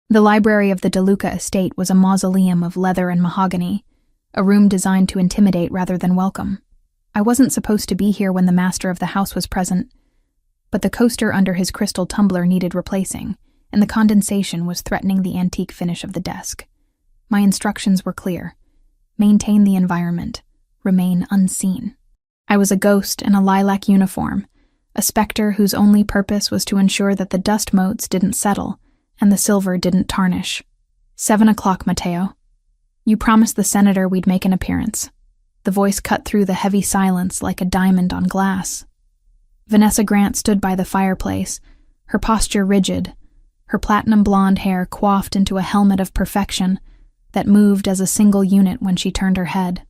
The library of the DeLuca estate was a mausoleum of leather and mahogany, a room designed to intimidate rather than welcome. I wasn't supposed to be here when the master of the house was present, but the coaster under his crystal tumbler needed replacing, and the condensation was threatening the antique finish of the desk. My instructions were clear. Maintain the environment. Remain unseen. I was a ghost in a lilac uniform, a specter whose only purpose was to ensure that the dust motes didn't settle and the silver didn't tarnish. 7 o'clock, Mateo. You promised the senator we'd make an appearance. The voice cut through the heavy silence like a diamond on glass. Vanessa Grant stood by the fireplace, her posture rigid, her platinum blonde hair coiffed into a helmet of perfection that moved as a single unit when she turned her head.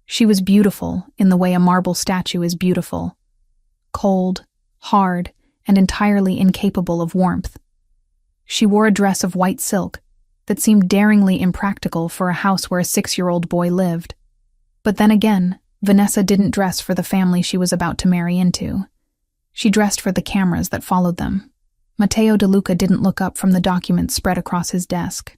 She was beautiful in the way a marble statue is beautiful. Cold, hard, and entirely incapable of warmth. She wore a dress of white silk that seemed daringly impractical for a house where a 6-year-old boy lived. But then again, Vanessa didn't dress for the family she was about to marry into. She dressed for the cameras that followed them. Matteo DeLuca didn't look up from the documents spread across his desk.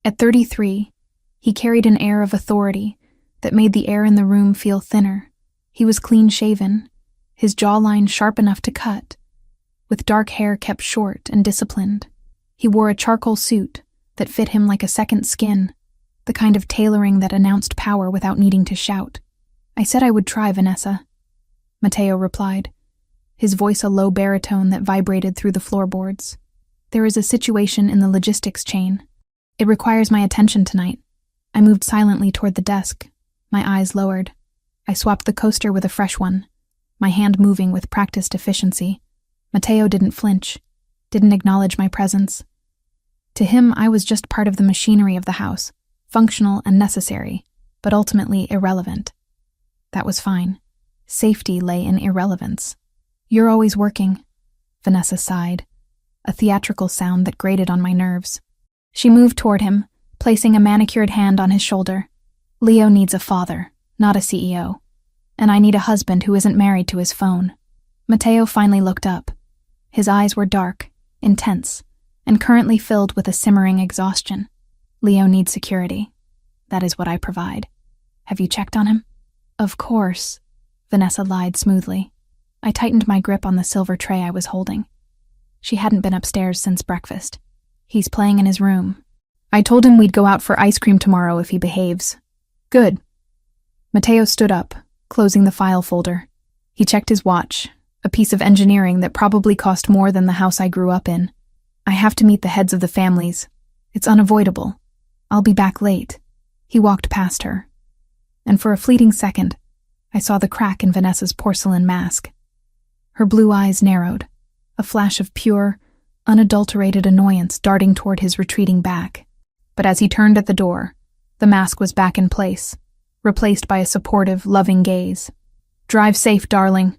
At 33, he carried an air of authority that made the air in the room feel thinner. He was clean-shaven, his jawline sharp enough to cut, with dark hair kept short and disciplined. He wore a charcoal suit that fit him like a second skin, the kind of tailoring that announced power without needing to shout. I said I would try, Vanessa, Matteo replied, his voice a low baritone that vibrated through the floorboards. There is a situation in the logistics chain. It requires my attention tonight. I moved silently toward the desk, my eyes lowered. I swapped the coaster with a fresh one, my hand moving with practiced efficiency. Matteo didn't flinch, didn't acknowledge my presence. To him, I was just part of the machinery of the house, functional and necessary, but ultimately irrelevant. That was fine. Safety lay in irrelevance. You're always working, Vanessa sighed, a theatrical sound that grated on my nerves. She moved toward him, placing a manicured hand on his shoulder. Leo needs a father, not a CEO, and I need a husband who isn't married to his phone. Matteo finally looked up. His eyes were dark, intense, and currently filled with a simmering exhaustion. Leo needs security. That is what I provide. Have you checked on him? Of course, Vanessa lied smoothly. I tightened my grip on the silver tray I was holding. She hadn't been upstairs since breakfast. He's playing in his room. I told him we'd go out for ice cream tomorrow if he behaves. Good. Matteo stood up, closing the file folder. He checked his watch, a piece of engineering that probably cost more than the house I grew up in. I have to meet the heads of the families. It's unavoidable. I'll be back late. He walked past her. And for a fleeting second, I saw the crack in Vanessa's porcelain mask. Her blue eyes narrowed, a flash of pure, unadulterated annoyance darting toward his retreating back. But as he turned at the door, the mask was back in place, replaced by a supportive, loving gaze. Drive safe, darling,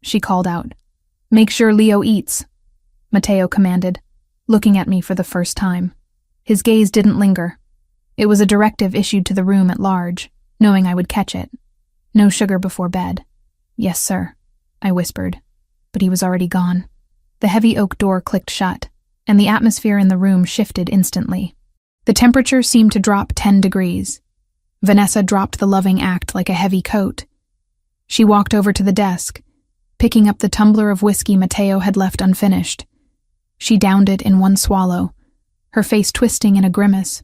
she called out. Make sure Leo eats, Matteo commanded, looking at me for the first time. His gaze didn't linger. It was a directive issued to the room at large, knowing I would catch it. No sugar before bed. Yes, sir, I whispered, but he was already gone. The heavy oak door clicked shut, and the atmosphere in the room shifted instantly. The temperature seemed to drop 10 degrees. Vanessa dropped the loving act like a heavy coat. She walked over to the desk, picking up the tumbler of whiskey Matteo had left unfinished. She downed it in one swallow, her face twisting in a grimace.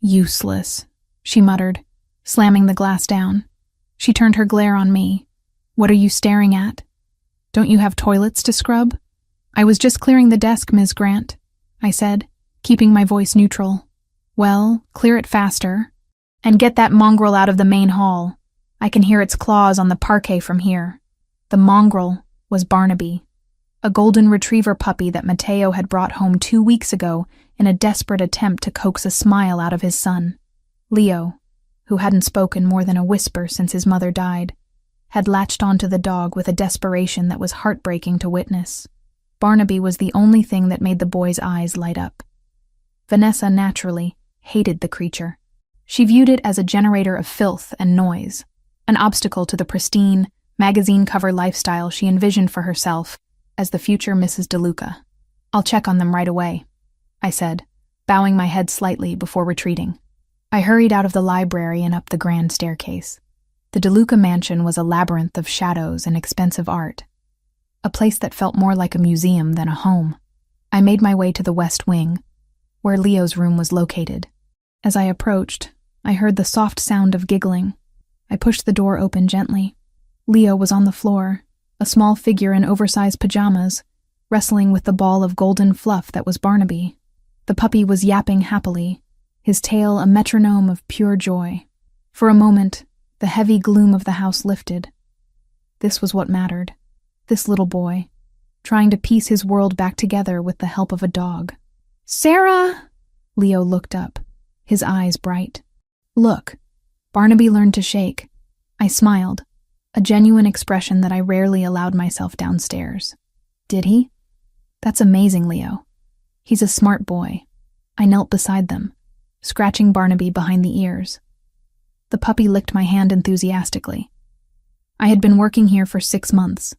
Useless, she muttered, slamming the glass down. She turned her glare on me. What are you staring at? Don't you have toilets to scrub? I was just clearing the desk, Ms. Grant, I said, keeping my voice neutral. Well, clear it faster. And get that mongrel out of the main hall. I can hear its claws on the parquet from here. The mongrel was Barnaby, a golden retriever puppy that Matteo had brought home 2 weeks ago in a desperate attempt to coax a smile out of his son. Leo, who hadn't spoken more than a whisper since his mother died, had latched onto the dog with a desperation that was heartbreaking to witness. Barnaby was the only thing that made the boy's eyes light up. Vanessa, naturally, hated the creature. She viewed it as a generator of filth and noise, an obstacle to the pristine, magazine-cover lifestyle she envisioned for herself as the future Mrs. DeLuca. I'll check on them right away, I said, bowing my head slightly before retreating. I hurried out of the library and up the grand staircase. The DeLuca mansion was a labyrinth of shadows and expensive art, a place that felt more like a museum than a home. I made my way to the west wing, where Leo's room was located. As I approached, I heard the soft sound of giggling. I pushed the door open gently. Leo was on the floor, a small figure in oversized pajamas, wrestling with the ball of golden fluff that was Barnaby. The puppy was yapping happily, his tail a metronome of pure joy. For a moment, the heavy gloom of the house lifted. This was what mattered. This little boy, trying to piece his world back together with the help of a dog. "Sarah!" Leo looked up, his eyes bright. "Look." Barnaby learned to shake. I smiled, a genuine expression that I rarely allowed myself downstairs. Did he? That's amazing, Leo. He's a smart boy. I knelt beside them, scratching Barnaby behind the ears. The puppy licked my hand enthusiastically. I had been working here for 6 months,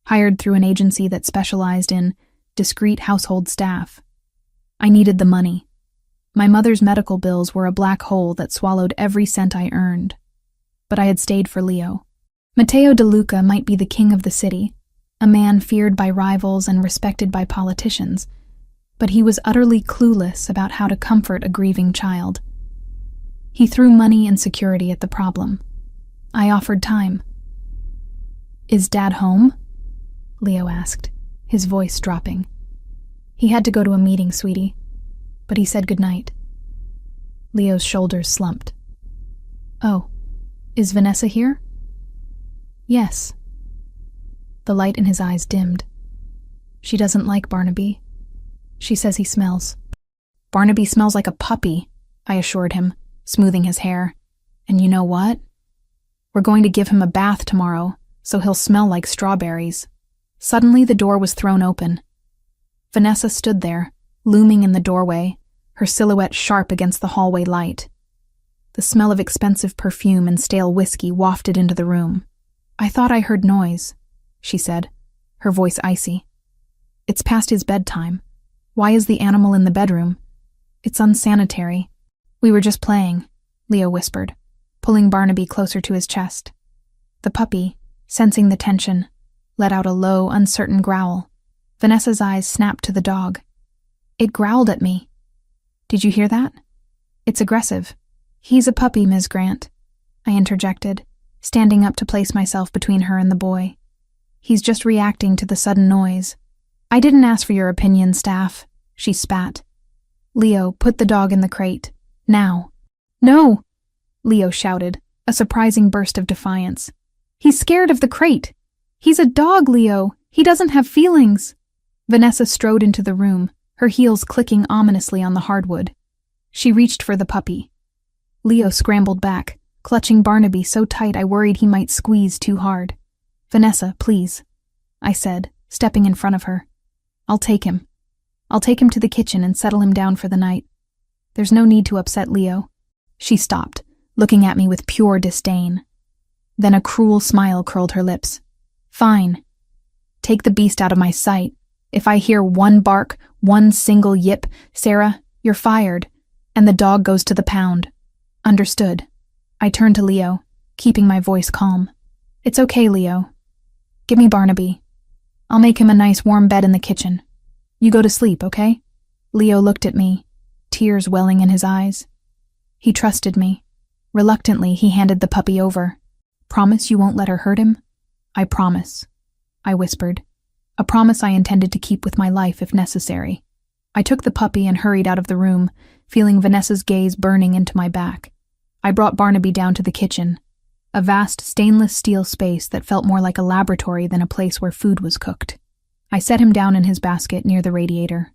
hired through an agency that specialized in discreet household staff. I needed the money. My mother's medical bills were a black hole that swallowed every cent I earned. But I had stayed for Leo. Matteo DeLuca might be the king of the city, a man feared by rivals and respected by politicians, but he was utterly clueless about how to comfort a grieving child. He threw money and security at the problem. I offered time. "Is Dad home?" Leo asked, his voice dropping. "He had to go to a meeting, sweetie, but he said goodnight." Leo's shoulders slumped. "Oh, is Vanessa here?" "Yes." The light in his eyes dimmed. "She doesn't like Barnaby. She says he smells." "Barnaby smells like a puppy," I assured him, smoothing his hair. "And you know what? We're going to give him a bath tomorrow, so he'll smell like strawberries." Suddenly the door was thrown open. Vanessa stood there, looming in the doorway, her silhouette sharp against the hallway light. The smell of expensive perfume and stale whiskey wafted into the room. "I thought I heard noise," she said, her voice icy. "It's past his bedtime. Why is the animal in the bedroom? It's unsanitary." "We were just playing," Leo whispered, pulling Barnaby closer to his chest. The puppy, sensing the tension, let out a low, uncertain growl. Vanessa's eyes snapped to the dog. "It growled at me." "Did you hear that?" "It's aggressive." "He's a puppy, Ms. Grant," I interjected, standing up to place myself between her and the boy. "He's just reacting to the sudden noise." "I didn't ask for your opinion, staff," she spat. "Leo, put the dog in the crate. Now." "No!" Leo shouted, a surprising burst of defiance. "He's scared of the crate. He's a dog, Leo. He doesn't have feelings." Vanessa strode into the room, her heels clicking ominously on the hardwood. She reached for the puppy. Leo scrambled back, clutching Barnaby so tight I worried he might squeeze too hard. "Vanessa, please," I said, stepping in front of her. I'll take him to the kitchen and settle him down for the night. There's no need to upset Leo." She stopped, looking at me with pure disdain. Then a cruel smile curled her lips. "Fine. Take the beast out of my sight. If I hear one bark, one single yip, Sarah, you're fired, and the dog goes to the pound." "Understood." I turned to Leo, keeping my voice calm. "It's okay, Leo. Give me Barnaby. I'll make him a nice warm bed in the kitchen. You go to sleep, okay?" Leo looked at me, tears welling in his eyes. He trusted me. Reluctantly, he handed the puppy over. "Promise you won't let her hurt him?" "I promise," I whispered, a promise I intended to keep with my life if necessary. I took the puppy and hurried out of the room, feeling Vanessa's gaze burning into my back. I brought Barnaby down to the kitchen, a vast stainless steel space that felt more like a laboratory than a place where food was cooked. I set him down in his basket near the radiator.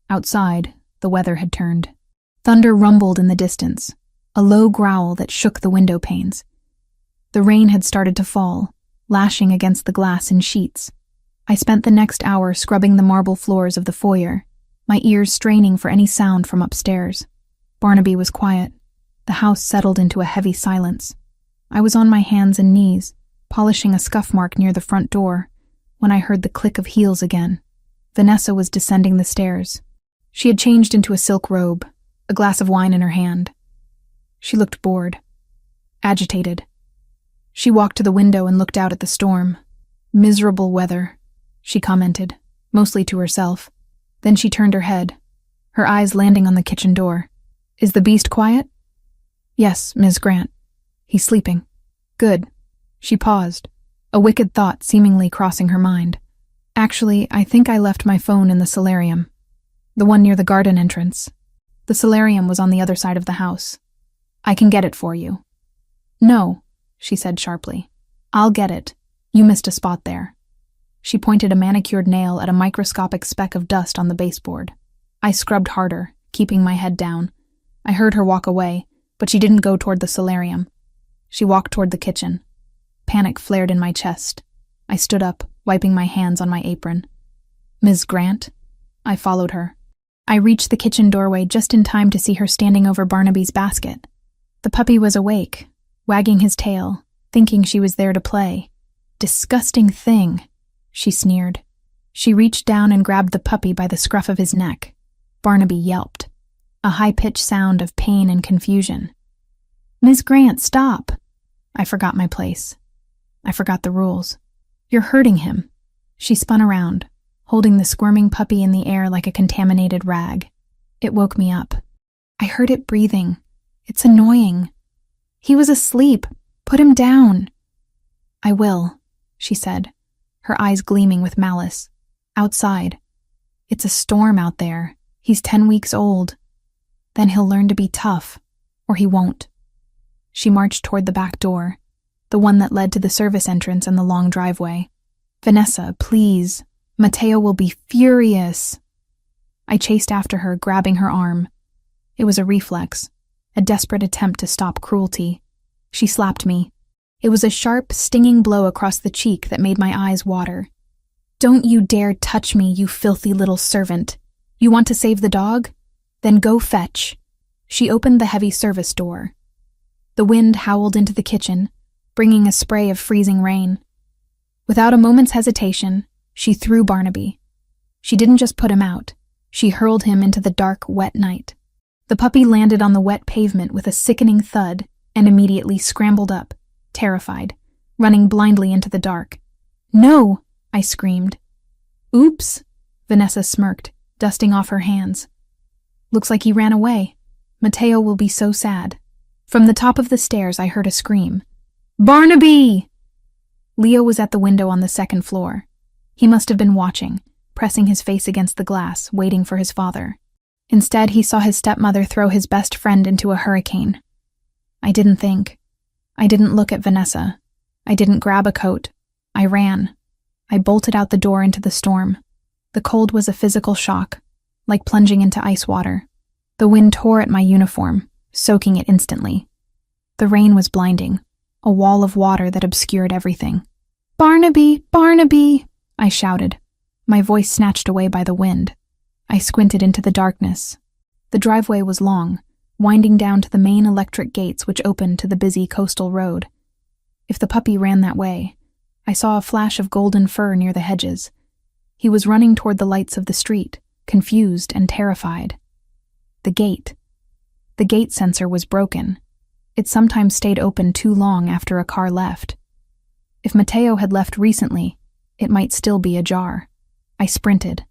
Outside, the weather had turned. Thunder rumbled in the distance, a low growl that shook the window panes. The rain had started to fall, lashing against the glass in sheets. I spent the next hour scrubbing the marble floors of the foyer, my ears straining for any sound from upstairs. Barnaby was quiet. The house settled into a heavy silence. I was on my hands and knees, polishing a scuff mark near the front door, when I heard the click of heels again. Vanessa was descending the stairs. She had changed into a silk robe, a glass of wine in her hand. She looked bored, agitated. She walked to the window and looked out at the storm. "Miserable weather," she commented, mostly to herself. Then she turned her head, her eyes landing on the kitchen door. "Is the beast quiet?" "Yes, Ms. Grant. He's sleeping." "Good." She paused, a wicked thought seemingly crossing her mind. "Actually, I think I left my phone in the solarium, the one near the garden entrance." The solarium was on the other side of the house. "I can get it for you." "No," she said sharply. "I'll get it. You missed a spot there." She pointed a manicured nail at a microscopic speck of dust on the baseboard. I scrubbed harder, keeping my head down. I heard her walk away, but she didn't go toward the solarium. She walked toward the kitchen. Panic flared in my chest. I stood up, wiping my hands on my apron. "Ms. Grant?" I followed her. I reached the kitchen doorway just in time to see her standing over Barnaby's basket. The puppy was awake, wagging his tail, thinking she was there to play. "Disgusting thing," she sneered. She reached down and grabbed the puppy by the scruff of his neck. Barnaby yelped, a high-pitched sound of pain and confusion. "Ms. Grant, stop!" I forgot my place. I forgot the rules. "You're hurting him." She spun around, holding the squirming puppy in the air like a contaminated rag. It woke me up. I heard it breathing. "It's annoying." "He was asleep. Put him down." "I will," she said, her eyes gleaming with malice. "Outside. It's a storm out there. He's 10 weeks old. Then he'll learn to be tough, or he won't." She marched toward the back door, the one that led to the service entrance and the long driveway. "Vanessa, please. Mateo will be furious." I chased after her, grabbing her arm. It was a reflex, a desperate attempt to stop cruelty. She slapped me. It was a sharp, stinging blow across the cheek that made my eyes water. "Don't you dare touch me, you filthy little servant. You want to save the dog? Then go fetch." She opened the heavy service door. The wind howled into the kitchen, bringing a spray of freezing rain. Without a moment's hesitation, she threw Barnaby. She didn't just put him out. She hurled him into the dark, wet night. The puppy landed on the wet pavement with a sickening thud and immediately scrambled up, terrified, running blindly into the dark. "No!" I screamed. "Oops," Vanessa smirked, dusting off her hands. "Looks like he ran away. Mateo will be so sad." From the top of the stairs, I heard a scream. "Barnaby!" Leo was at the window on the second floor. He must have been watching, pressing his face against the glass, waiting for his father. Instead, he saw his stepmother throw his best friend into a hurricane. I didn't think. I didn't look at Vanessa. I didn't grab a coat. I ran. I bolted out the door into the storm. The cold was a physical shock, like plunging into ice water. The wind tore at my uniform, soaking it instantly. The rain was blinding, a wall of water that obscured everything. "Barnaby! Barnaby!" I shouted, my voice snatched away by the wind. I squinted into the darkness. The driveway was long, winding down to the main electric gates which opened to the busy coastal road. If the puppy ran that way, I saw a flash of golden fur near the hedges. He was running toward the lights of the street, confused and terrified. The gate. The gate sensor was broken. It sometimes stayed open too long after a car left. If Mateo had left recently, it might still be ajar. I sprinted.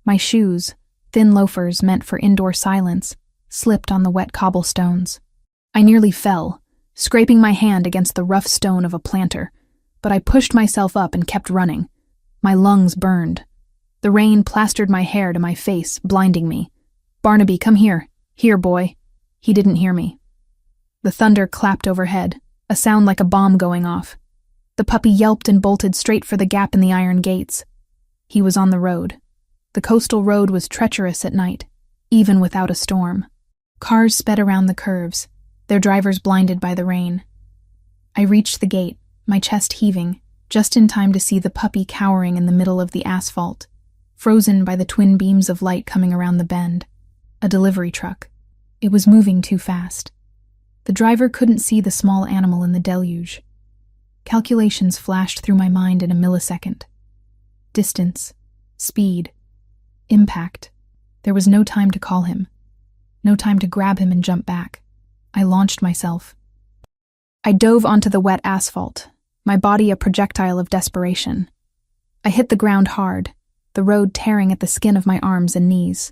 My shoes, thin loafers meant for indoor silence, slipped on the wet cobblestones. I nearly fell, scraping my hand against the rough stone of a planter, but I pushed myself up and kept running. My lungs burned. The rain plastered my hair to my face, blinding me. "Barnaby, come here. Here, boy." He didn't hear me. The thunder clapped overhead, a sound like a bomb going off. The puppy yelped and bolted straight for the gap in the iron gates. He was on the road. The coastal road was treacherous at night, even without a storm. Cars sped around the curves, their drivers blinded by the rain. I reached the gate, my chest heaving, just in time to see the puppy cowering in the middle of the asphalt, frozen by the twin beams of light coming around the bend. A delivery truck. It was moving too fast. The driver couldn't see the small animal in the deluge. Calculations flashed through my mind in a millisecond. Distance, speed, impact. There was no time to call him. No time to grab him and jump back. I launched myself. I dove onto the wet asphalt, my body a projectile of desperation. I hit the ground hard, the road tearing at the skin of my arms and knees.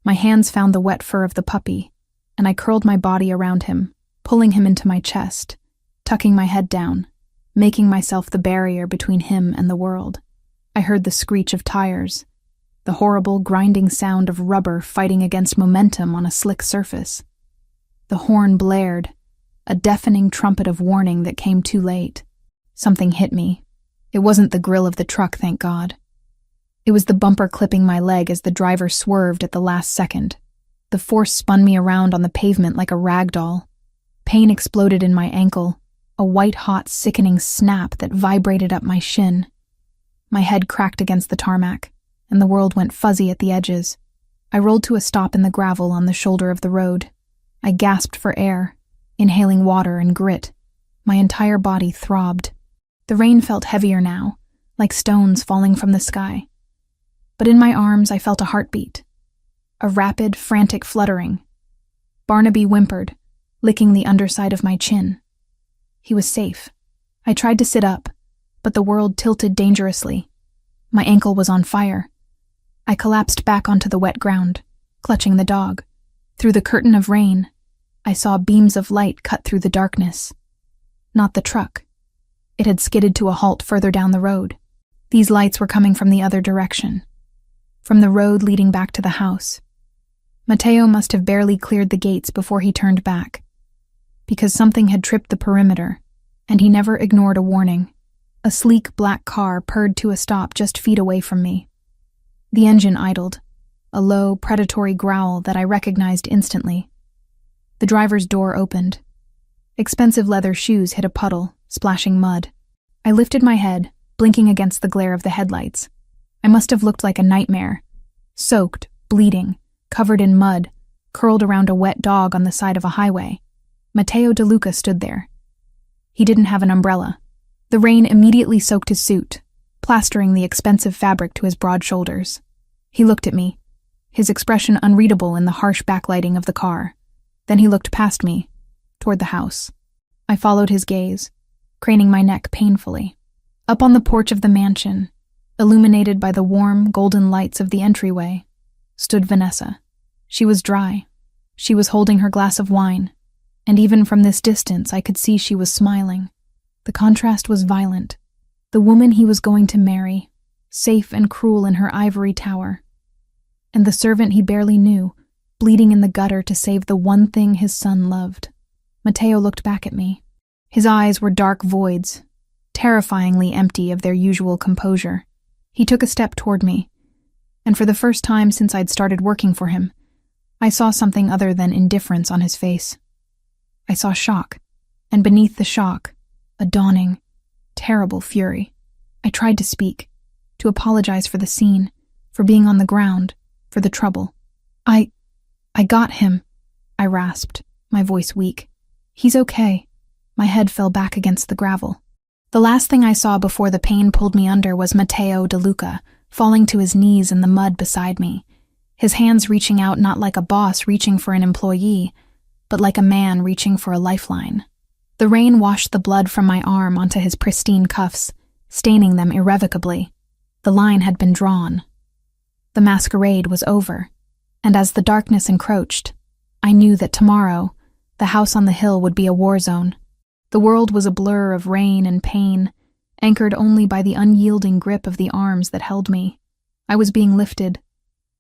My hands found the wet fur of the puppy, and I curled my body around him, pulling him into my chest, tucking my head down, making myself the barrier between him and the world. I heard the screech of tires, the horrible grinding sound of rubber fighting against momentum on a slick surface. The horn blared, a deafening trumpet of warning that came too late. Something hit me. It wasn't the grill of the truck, thank God. It was the bumper clipping my leg as the driver swerved at the last second. The force spun me around on the pavement like a rag doll. Pain exploded in my ankle, a white-hot, sickening snap that vibrated up my shin. My head cracked against the tarmac, and the world went fuzzy at the edges. I rolled to a stop in the gravel on the shoulder of the road. I gasped for air, inhaling water and grit. My entire body throbbed. The rain felt heavier now, like stones falling from the sky. But in my arms I felt a heartbeat. A rapid, frantic fluttering. Barnaby whimpered, licking the underside of my chin. He was safe. I tried to sit up, but the world tilted dangerously. My ankle was on fire. I collapsed back onto the wet ground, clutching the dog. Through the curtain of rain, I saw beams of light cut through the darkness. Not the truck. It had skidded to a halt further down the road. These lights were coming from the other direction, from the road leading back to the house. Mateo must have barely cleared the gates before he turned back, because something had tripped the perimeter, and he never ignored a warning. A sleek black car purred to a stop just feet away from me. The engine idled, a low, predatory growl that I recognized instantly. The driver's door opened. Expensive leather shoes hit a puddle, splashing mud. I lifted my head, blinking against the glare of the headlights. I must have looked like a nightmare. Soaked, bleeding, covered in mud, curled around a wet dog on the side of a highway. Matteo De Luca stood there. He didn't have an umbrella. The rain immediately soaked his suit, plastering the expensive fabric to his broad shoulders. He looked at me, his expression unreadable in the harsh backlighting of the car. Then he looked past me, toward the house. I followed his gaze, craning my neck painfully. Up on the porch of the mansion, illuminated by the warm, golden lights of the entryway, stood Vanessa. She was dry. She was holding her glass of wine, and even from this distance I could see she was smiling. The contrast was violent. The woman he was going to marry, safe and cruel in her ivory tower, and the servant he barely knew, bleeding in the gutter to save the one thing his son loved. Matteo looked back at me. His eyes were dark voids, terrifyingly empty of their usual composure. He took a step toward me, and for the first time since I'd started working for him, I saw something other than indifference on his face. I saw shock, and beneath the shock, a dawning, terrible fury. I tried to speak, to apologize for the scene, for being on the ground, for the trouble. I got him, I rasped, my voice weak. He's okay. My head fell back against the gravel. The last thing I saw before the pain pulled me under was Matteo De Luca, falling to his knees in the mud beside me, his hands reaching out not like a boss reaching for an employee, but like a man reaching for a lifeline. The rain washed the blood from my arm onto his pristine cuffs, staining them irrevocably. The line had been drawn. The masquerade was over, and as the darkness encroached, I knew that tomorrow, the house on the hill would be a war zone. The world was a blur of rain and pain, anchored only by the unyielding grip of the arms that held me. I was being lifted,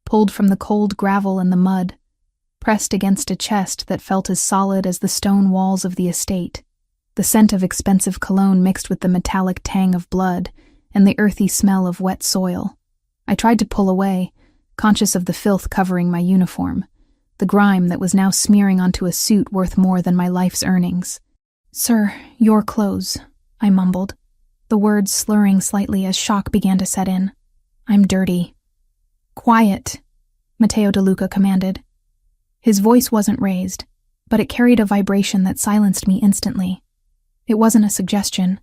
pulled from the cold gravel and the mud, pressed against a chest that felt as solid as the stone walls of the estate. The scent of expensive cologne mixed with the metallic tang of blood and the earthy smell of wet soil. I tried to pull away, conscious of the filth covering my uniform, the grime that was now smearing onto a suit worth more than my life's earnings. "Sir, your clothes," I mumbled, the words slurring slightly as shock began to set in. "I'm dirty." "Quiet," Matteo De Luca commanded. His voice wasn't raised, but it carried a vibration that silenced me instantly. It wasn't a suggestion.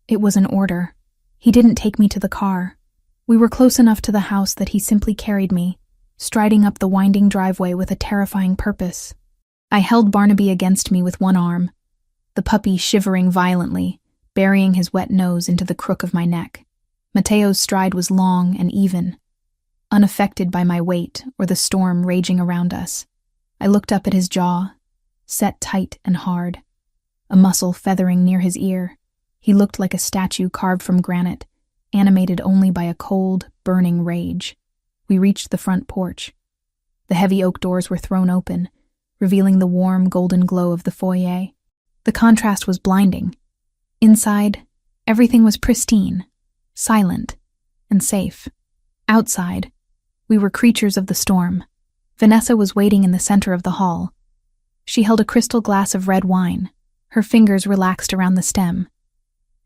It was an order. He didn't take me to the car. We were close enough to the house that he simply carried me, striding up the winding driveway with a terrifying purpose. I held Barnaby against me with one arm, the puppy shivering violently, burying his wet nose into the crook of my neck. Matteo's stride was long and even, unaffected by my weight or the storm raging around us. I looked up at his jaw, set tight and hard, a muscle feathering near his ear. He looked like a statue carved from granite, animated only by a cold, burning rage. We reached the front porch. The heavy oak doors were thrown open, revealing the warm, golden glow of the foyer. The contrast was blinding. Inside, everything was pristine, silent, and safe. Outside, we were creatures of the storm. Vanessa was waiting in the center of the hall. She held a crystal glass of red wine, her fingers relaxed around the stem.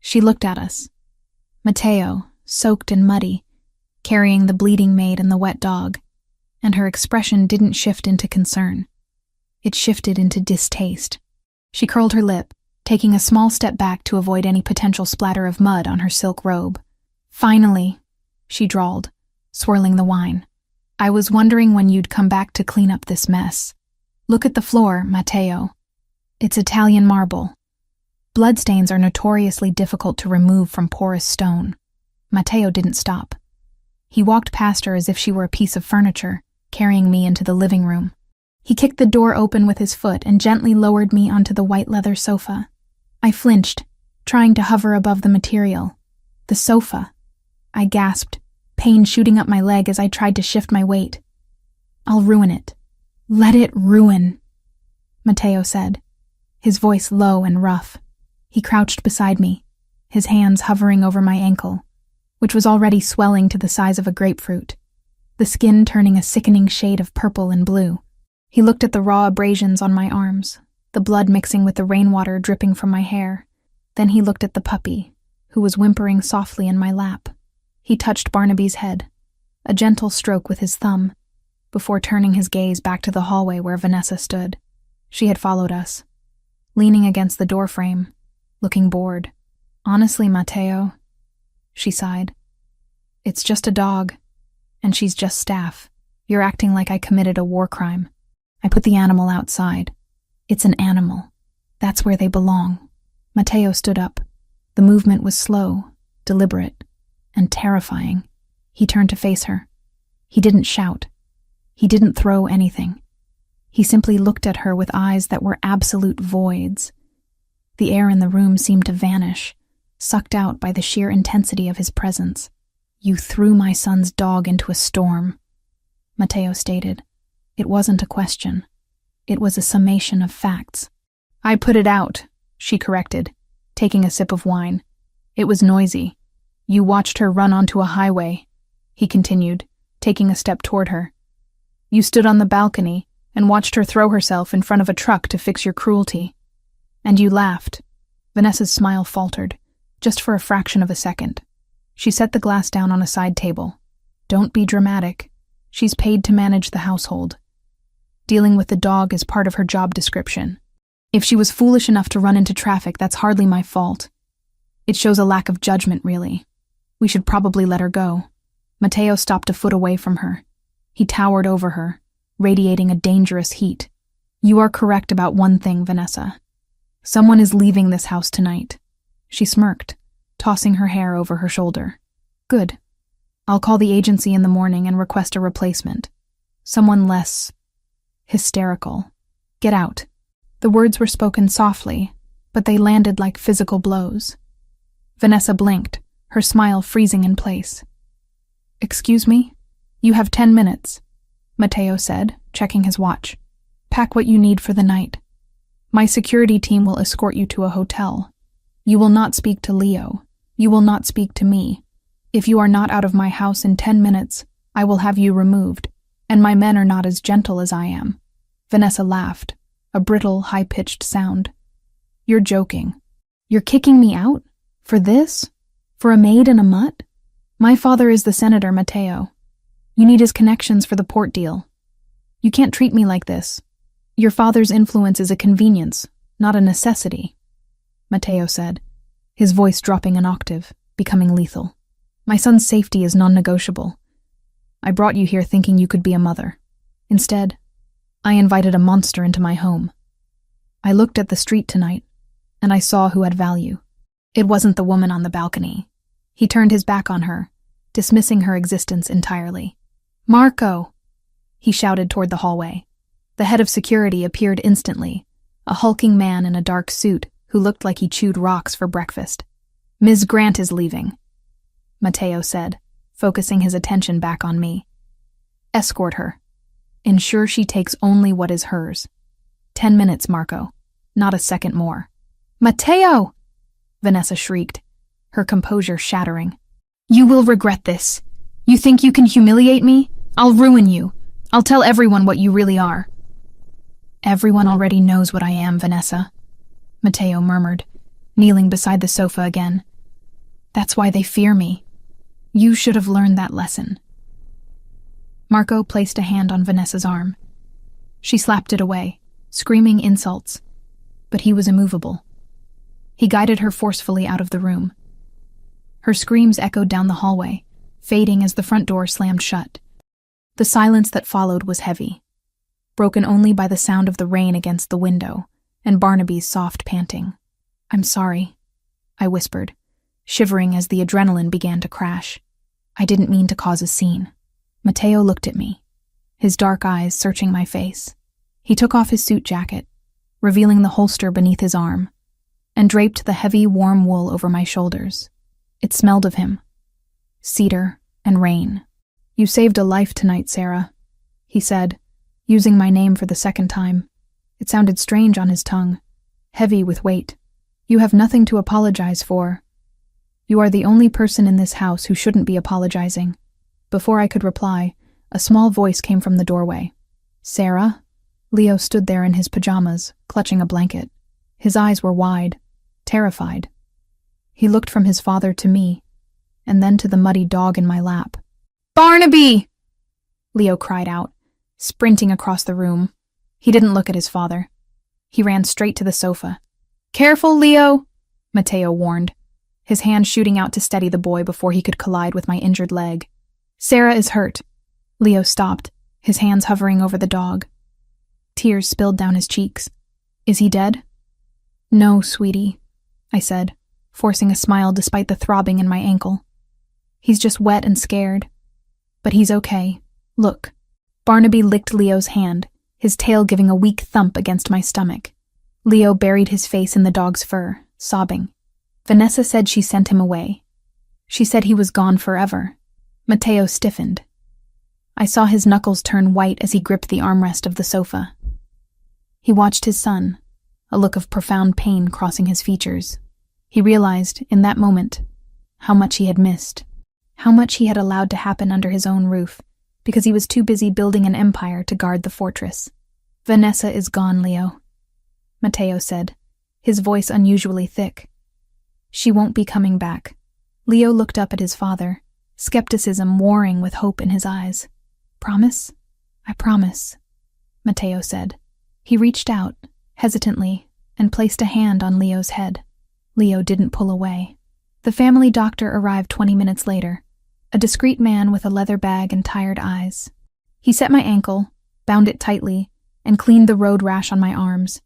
She looked at us. Matteo, soaked and muddy, carrying the bleeding maid and the wet dog, and her expression didn't shift into concern. It shifted into distaste. She curled her lip, taking a small step back to avoid any potential splatter of mud on her silk robe. "Finally," she drawled, swirling the wine. "I was wondering when you'd come back to clean up this mess. Look at the floor, Matteo. It's Italian marble. Bloodstains are notoriously difficult to remove from porous stone." Matteo didn't stop. He walked past her as if she were a piece of furniture, carrying me into the living room. He kicked the door open with his foot and gently lowered me onto the white leather sofa. I flinched, trying to hover above the material. The sofa. I gasped, pain shooting up my leg as I tried to shift my weight. "I'll ruin it. Let it ruin," Matteo said, his voice low and rough. He crouched beside me, his hands hovering over my ankle, which was already swelling to the size of a grapefruit, the skin turning a sickening shade of purple and blue. He looked at the raw abrasions on my arms, the blood mixing with the rainwater dripping from my hair. Then he looked at the puppy, who was whimpering softly in my lap. He touched Barnaby's head, a gentle stroke with his thumb, before turning his gaze back to the hallway where Vanessa stood. She had followed us, leaning against the doorframe, looking bored. "Honestly, Matteo," she sighed, "it's just a dog, and she's just staff. You're acting like I committed a war crime. I put the animal outside. It's an animal. That's where they belong." Matteo stood up. The movement was slow, deliberate, and terrifying. He turned to face her. He didn't shout. He didn't throw anything. He simply looked at her with eyes that were absolute voids. The air in the room seemed to vanish, sucked out by the sheer intensity of his presence. "You threw my son's dog into a storm," Matteo stated. It wasn't a question. It was a summation of facts. "I put it out," she corrected, taking a sip of wine. "It was noisy. You watched her run onto a highway," he continued, taking a step toward her. "You stood on the balcony and watched her throw herself in front of a truck to fix your cruelty. And you laughed." Vanessa's smile faltered, just for a fraction of a second. She set the glass down on a side table. "Don't be dramatic. She's paid to manage the household. Dealing with the dog is part of her job description. If she was foolish enough to run into traffic, that's hardly my fault. It shows a lack of judgment, really. We should probably let her go." Matteo stopped a foot away from her. He towered over her, radiating a dangerous heat. "You are correct about one thing, Vanessa. Someone is leaving this house tonight." She smirked, tossing her hair over her shoulder. "Good. I'll call the agency in the morning and request a replacement. Someone less hysterical. Get out." The words were spoken softly, but they landed like physical blows. Vanessa blinked, her smile freezing in place. "Excuse me? You have 10 minutes, Matteo said, checking his watch. "Pack what you need for the night. My security team will escort you to a hotel. You will not speak to Leo. You will not speak to me. If you are not out of my house in 10 minutes, I will have you removed, and my men are not as gentle as I am." Vanessa laughed, a brittle, high-pitched sound. "You're joking. You're kicking me out? For this? For a maid and a mutt? My father is the senator, Matteo. You need his connections for the port deal. You can't treat me like this. Your father's influence is a convenience, not a necessity," Matteo said, his voice dropping an octave, becoming lethal. "My son's safety is non-negotiable. I brought you here thinking you could be a mother. Instead, I invited a monster into my home. I looked at the street tonight, and I saw who had value. It wasn't the woman on the balcony. He turned his back on her, dismissing her existence entirely. Marco! He shouted toward the hallway. The head of security appeared instantly, a hulking man in a dark suit who looked like he chewed rocks for breakfast. Ms. Grant is leaving, Mateo said, focusing his attention back on me. Escort her. Ensure she takes only what is hers. 10 minutes, Marco. Not a second more. Mateo! Vanessa shrieked, her composure shattering. You will regret this. You think you can humiliate me? I'll ruin you. I'll tell everyone what you really are. Everyone already knows what I am, Vanessa, Mateo murmured, kneeling beside the sofa again. That's why they fear me. You should have learned that lesson. Marco placed a hand on Vanessa's arm. She slapped it away, screaming insults, but he was immovable. He guided her forcefully out of the room. Her screams echoed down the hallway, fading as the front door slammed shut. The silence that followed was heavy, broken only by the sound of the rain against the window and Barnaby's soft panting. I'm sorry, I whispered, shivering as the adrenaline began to crash. I didn't mean to cause a scene. Mateo looked at me, his dark eyes searching my face. He took off his suit jacket, revealing the holster beneath his arm, and draped the heavy, warm wool over my shoulders. It smelled of him, cedar and rain. You saved a life tonight, Sarah, he said, using my name for the second time. It sounded strange on his tongue, heavy with weight. You have nothing to apologize for. You are the only person in this house who shouldn't be apologizing. Before I could reply, a small voice came from the doorway. Sarah? Leo stood there in his pajamas, clutching a blanket. His eyes were wide, terrified. He looked from his father to me, and then to the muddy dog in my lap. Barnaby! Leo cried out, sprinting across the room. He didn't look at his father. He ran straight to the sofa. Careful, Leo, Mateo warned, his hand shooting out to steady the boy before he could collide with my injured leg. Sarah is hurt. Leo stopped, his hands hovering over the dog. Tears spilled down his cheeks. Is he dead? No, sweetie, I said, forcing a smile despite the throbbing in my ankle. He's just wet and scared. But he's okay. Look. Barnaby licked Leo's hand, his tail giving a weak thump against my stomach. Leo buried his face in the dog's fur, sobbing. Vanessa said she sent him away. She said he was gone forever. Mateo stiffened. I saw his knuckles turn white as he gripped the armrest of the sofa. He watched his son, a look of profound pain crossing his features. He realized, in that moment, how much he had missed, how much he had allowed to happen under his own roof, because he was too busy building an empire to guard the fortress. Vanessa is gone, Leo, Mateo said, his voice unusually thick. She won't be coming back. Leo looked up at his father, skepticism warring with hope in his eyes. Promise? I promise, Mateo said. He reached out, hesitantly, and placed a hand on Leo's head. Leo didn't pull away. The family doctor arrived 20 minutes later, a discreet man with a leather bag and tired eyes. He set my ankle, bound it tightly, and cleaned the road rash on my arms.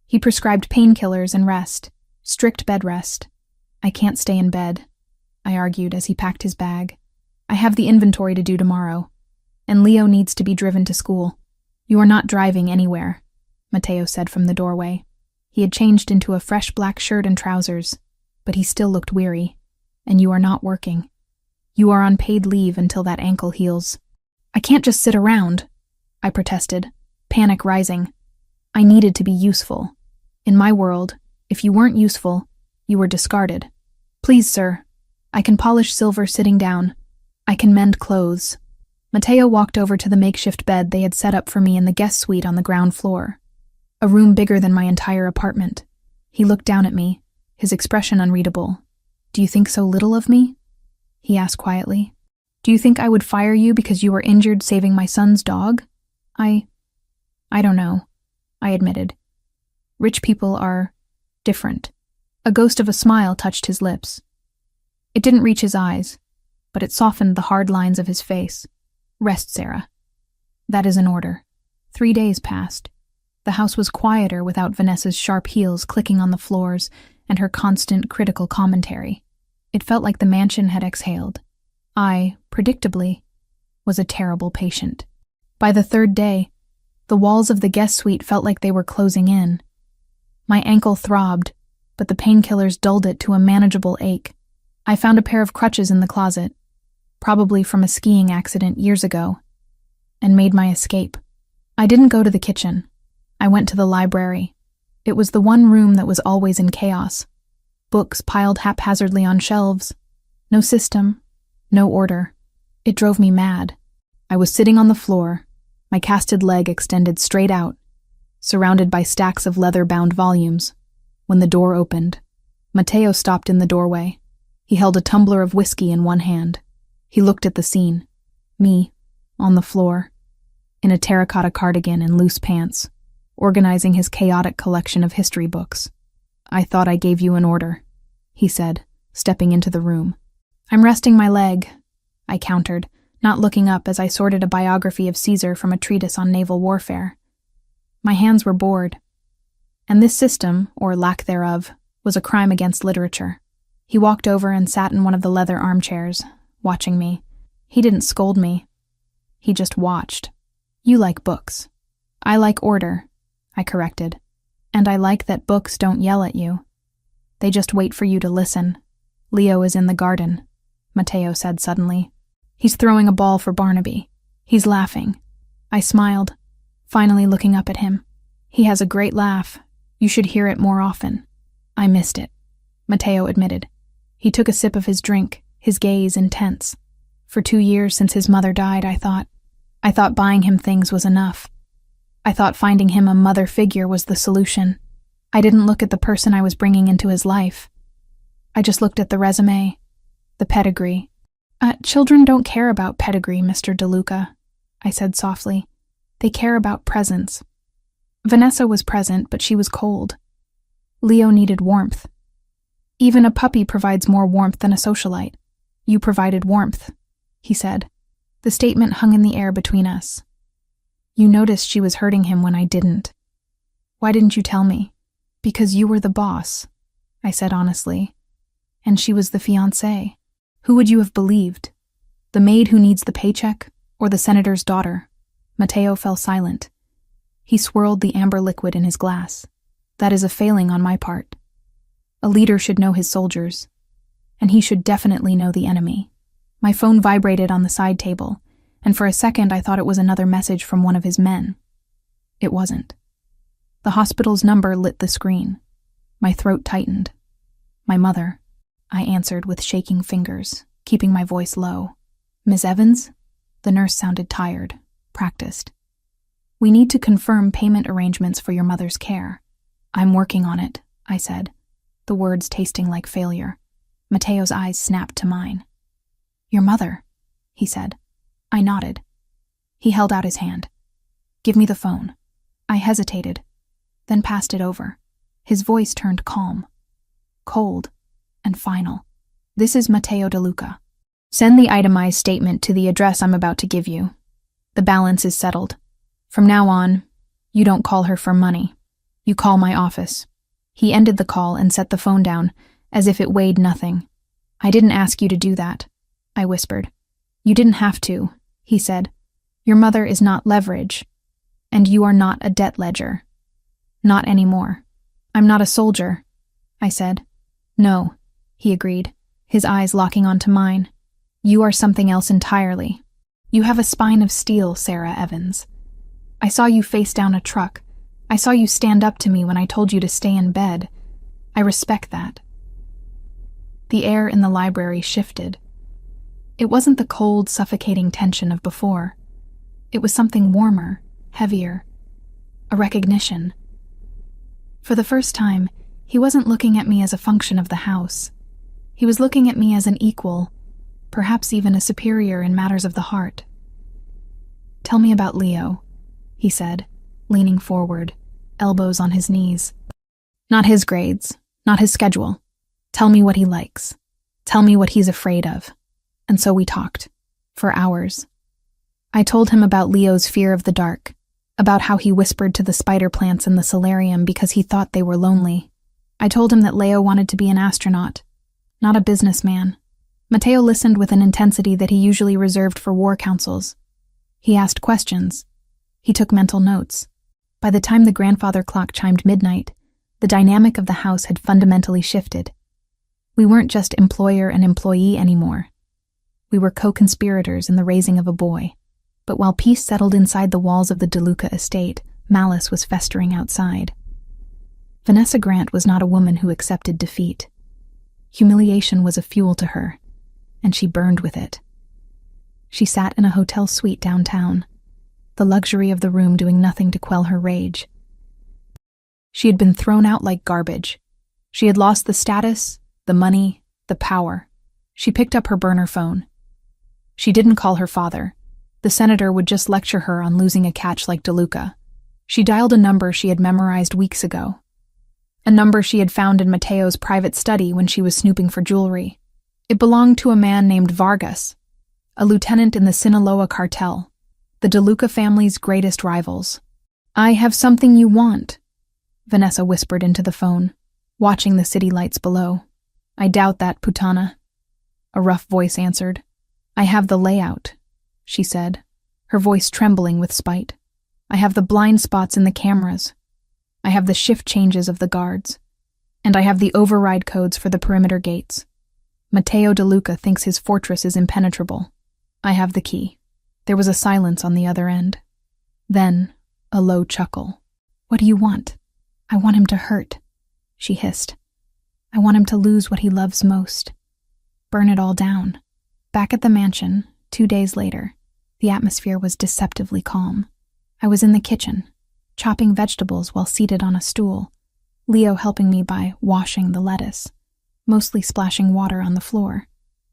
He prescribed painkillers and rest, strict bed rest. I can't stay in bed, I argued as he packed his bag. I have the inventory to do tomorrow, and Leo needs to be driven to school. You are not driving anywhere, Mateo said from the doorway. He had changed into a fresh black shirt and trousers, but he still looked weary. And you are not working. You are on paid leave until that ankle heals. I can't just sit around, I protested, panic rising. I needed to be useful. In my world, if you weren't useful, you were discarded. Please, sir. I can polish silver sitting down. I can mend clothes. Mateo walked over to the makeshift bed they had set up for me in the guest suite on the ground floor, a room bigger than my entire apartment. He looked down at me, his expression unreadable. Do you think so little of me? He asked quietly. Do you think I would fire you because you were injured saving my son's dog? I don't know, I admitted. Rich people are different. A ghost of a smile touched his lips. It didn't reach his eyes, but it softened the hard lines of his face. Rest, Sarah. That is an order. 3 days passed. The house was quieter without Vanessa's sharp heels clicking on the floors and her constant critical commentary. It felt like the mansion had exhaled. I, predictably, was a terrible patient. By the 3rd day, the walls of the guest suite felt like they were closing in. My ankle throbbed, but the painkillers dulled it to a manageable ache. I found a pair of crutches in the closet, probably from a skiing accident years ago, and made my escape. I didn't go to the kitchen. I went to the library. It was the one room that was always in chaos. Books piled haphazardly on shelves. No system, no order. It drove me mad. I was sitting on the floor, my casted leg extended straight out, surrounded by stacks of leather-bound volumes, when the door opened. Matteo stopped in the doorway. He held a tumbler of whiskey in one hand. He looked at the scene. Me, on the floor, in a terracotta cardigan and loose pants, organizing his chaotic collection of history books. "I thought I gave you an order," he said, stepping into the room. "I'm resting my leg," I countered, not looking up as I sorted a biography of Caesar from a treatise on naval warfare. My hands were bored. And this system, or lack thereof, was a crime against literature. He walked over and sat in one of the leather armchairs, watching me. He didn't scold me. He just watched. "You like books. I like order," I corrected. "And I like that books don't yell at you. They just wait for you to listen. Leo is in the garden," Matteo said suddenly. "He's throwing a ball for Barnaby. He's laughing." I smiled, finally looking up at him. "He has a great laugh. You should hear it more often." "I missed it," Matteo admitted. He took a sip of his drink, his gaze intense. "For 2 years since his mother died, I thought buying him things was enough. I thought finding him a mother figure was the solution. I didn't look at the person I was bringing into his life. I just looked at the resume, the pedigree." Children don't care about pedigree, Mr. DeLuca," I said softly. "They care about presence. Vanessa was present, but she was cold. Leo needed warmth. Even a puppy provides more warmth than a socialite. You provided warmth," he said. The statement hung in the air between us. "You noticed she was hurting him when I didn't. Why didn't you tell me?" "Because you were the boss," I said honestly. "And she was the fiancée. Who would you have believed? The maid who needs the paycheck, or the senator's daughter?" Matteo fell silent. He swirled the amber liquid in his glass. "That is a failing on my part. A leader should know his soldiers, and he should definitely know the enemy." My phone vibrated on the side table, and for a second I thought it was another message from one of his men. It wasn't. The hospital's number lit the screen. My throat tightened. "My mother," I answered with shaking fingers, keeping my voice low. "Miss Evans?" The nurse sounded tired, practiced. "We need to confirm payment arrangements for your mother's care." "I'm working on it," I said, the words tasting like failure. Matteo's eyes snapped to mine. "Your mother," he said. I nodded. He held out his hand. "Give me the phone." I hesitated, then passed it over. His voice turned calm, cold, and final. "This is Matteo DeLuca. Send the itemized statement to the address I'm about to give you. The balance is settled. From now on, you don't call her for money. You call my office." He ended the call and set the phone down, as if it weighed nothing. "I didn't ask you to do that," I whispered. "You didn't have to," he said. "Your mother is not leverage, and you are not a debt ledger. Not anymore." "I'm not a soldier," I said. "No," he agreed, his eyes locking onto mine. "You are something else entirely. You have a spine of steel, Sarah Evans. I saw you face down a truck. I saw you stand up to me when I told you to stay in bed. I respect that." The air in the library shifted. It wasn't the cold, suffocating tension of before. It was something warmer, heavier. A recognition. For the first time, he wasn't looking at me as a function of the house. He was looking at me as an equal, perhaps even a superior in matters of the heart. "Tell me about Leo," he said, leaning forward, elbows on his knees. "Not his grades, not his schedule. Tell me what he likes. Tell me what he's afraid of." And so we talked, for hours. I told him about Leo's fear of the dark, about how he whispered to the spider plants in the solarium because he thought they were lonely. I told him that Leo wanted to be an astronaut, not a businessman. Matteo listened with an intensity that he usually reserved for war councils. He asked questions. He took mental notes. By the time the grandfather clock chimed midnight, the dynamic of the house had fundamentally shifted. We weren't just employer and employee anymore. We were co-conspirators in the raising of a boy. But while peace settled inside the walls of the DeLuca estate, malice was festering outside. Vanessa Grant was not a woman who accepted defeat. Humiliation was a fuel to her, and she burned with it. She sat in a hotel suite downtown, the luxury of the room doing nothing to quell her rage. She had been thrown out like garbage. She had lost the status, the money, the power. She picked up her burner phone. She didn't call her father. The senator would just lecture her on losing a catch like DeLuca. She dialed a number she had memorized weeks ago. A number she had found in Matteo's private study when she was snooping for jewelry. It belonged to a man named Vargas, a lieutenant in the Sinaloa cartel, the DeLuca family's greatest rivals. "I have something you want," Vanessa whispered into the phone, watching the city lights below. "I doubt that, putana," a rough voice answered. "I have the layout," she said, her voice trembling with spite. "I have the blind spots in the cameras. I have the shift changes of the guards. And I have the override codes for the perimeter gates. Matteo DeLuca thinks his fortress is impenetrable. I have the key." There was a silence on the other end. Then, a low chuckle. "What do you want?" "I want him to hurt," she hissed. "I want him to lose what he loves most. Burn it all down." Back at the mansion, 2 days later, the atmosphere was deceptively calm. I was in the kitchen, chopping vegetables while seated on a stool, Leo helping me by washing the lettuce, mostly splashing water on the floor.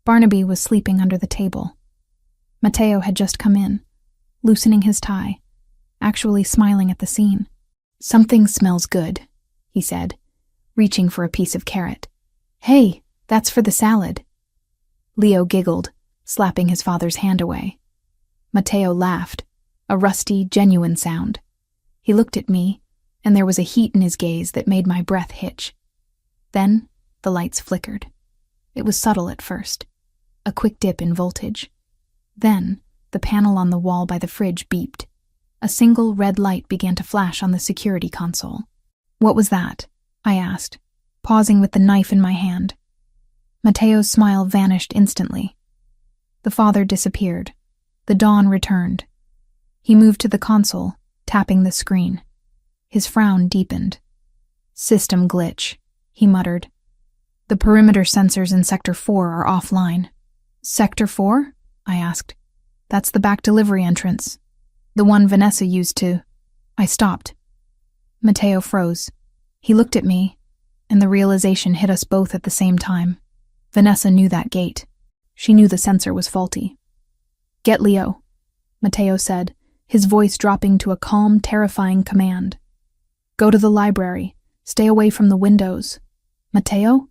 Barnaby was sleeping under the table. Matteo had just come in, loosening his tie, actually smiling at the scene. "Something smells good," he said, reaching for a piece of carrot. "Hey, that's for the salad." Leo giggled, slapping his father's hand away. Matteo laughed, a rusty, genuine sound. He looked at me, and there was a heat in his gaze that made my breath hitch. Then, the lights flickered. It was subtle at first, a quick dip in voltage. Then, the panel on the wall by the fridge beeped. A single red light began to flash on the security console. "What was that?" I asked, pausing with the knife in my hand. Matteo's smile vanished instantly. The father disappeared. The dawn returned. He moved to the console, tapping the screen. His frown deepened. "System glitch," he muttered. "The perimeter sensors in Sector 4 are offline." "Sector 4? I asked. "That's the back delivery entrance. The one Vanessa used to—" I stopped. Matteo froze. He looked at me, and the realization hit us both at the same time. Vanessa knew that gate. She knew the sensor was faulty. "Get Leo," Matteo said, his voice dropping to a calm, terrifying command. "Go to the library. Stay away from the windows." "Matteo?"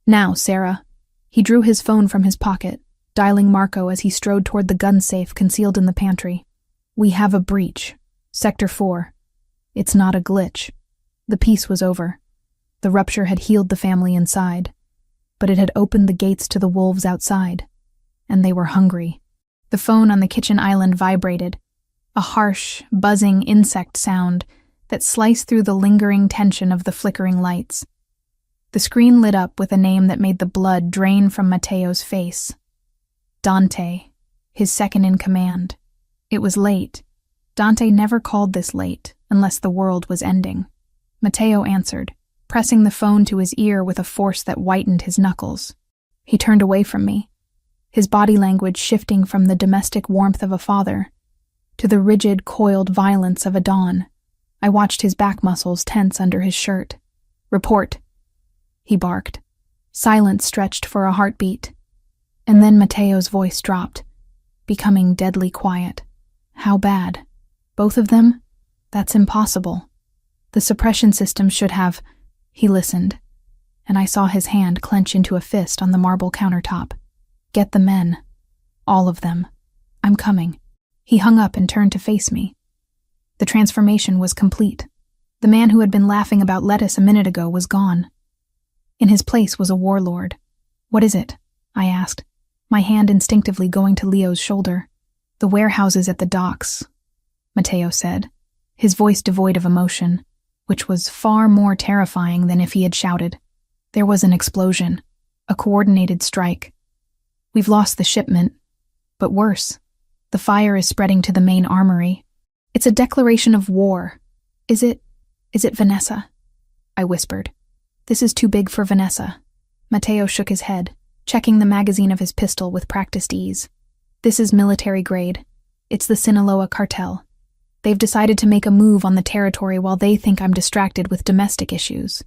"Now, Sarah." He drew his phone from his pocket, dialing Marco as he strode toward the gun safe concealed in the pantry. "We have a breach. Sector 4. It's not a glitch." The peace was over. The rupture had healed the family inside, but it had opened the gates to the wolves outside, and they were hungry. The phone on the kitchen island vibrated, a harsh, buzzing insect sound that sliced through the lingering tension of the flickering lights. The screen lit up with a name that made the blood drain from Matteo's face. Dante, his second in command. It was late. Dante never called this late, unless the world was ending. Matteo answered, pressing the phone to his ear with a force that whitened his knuckles. He turned away from me, his body language shifting from the domestic warmth of a father to the rigid, coiled violence of a Don. I watched his back muscles tense under his shirt. "Report," he barked. Silence stretched for a heartbeat, and then Matteo's voice dropped, becoming deadly quiet. "How bad? Both of them? That's impossible. The suppression system should have—" He listened, and I saw his hand clench into a fist on the marble countertop. "Get the men. All of them. I'm coming." He hung up and turned to face me. The transformation was complete. The man who had been laughing about lettuce a minute ago was gone. In his place was a warlord. "What is it?" I asked, my hand instinctively going to Leo's shoulder. "The warehouses at the docks," Matteo said, his voice devoid of emotion, which was far more terrifying than if he had shouted. "There was an explosion, a coordinated strike. We've lost the shipment, but worse, the fire is spreading to the main armory. It's a declaration of war. Is it Vanessa?" I whispered. "This is too big for Vanessa." Matteo shook his head, checking the magazine of his pistol with practiced ease. "This is military grade. It's the Sinaloa cartel. They've decided to make a move on the territory while they think I'm distracted with domestic issues."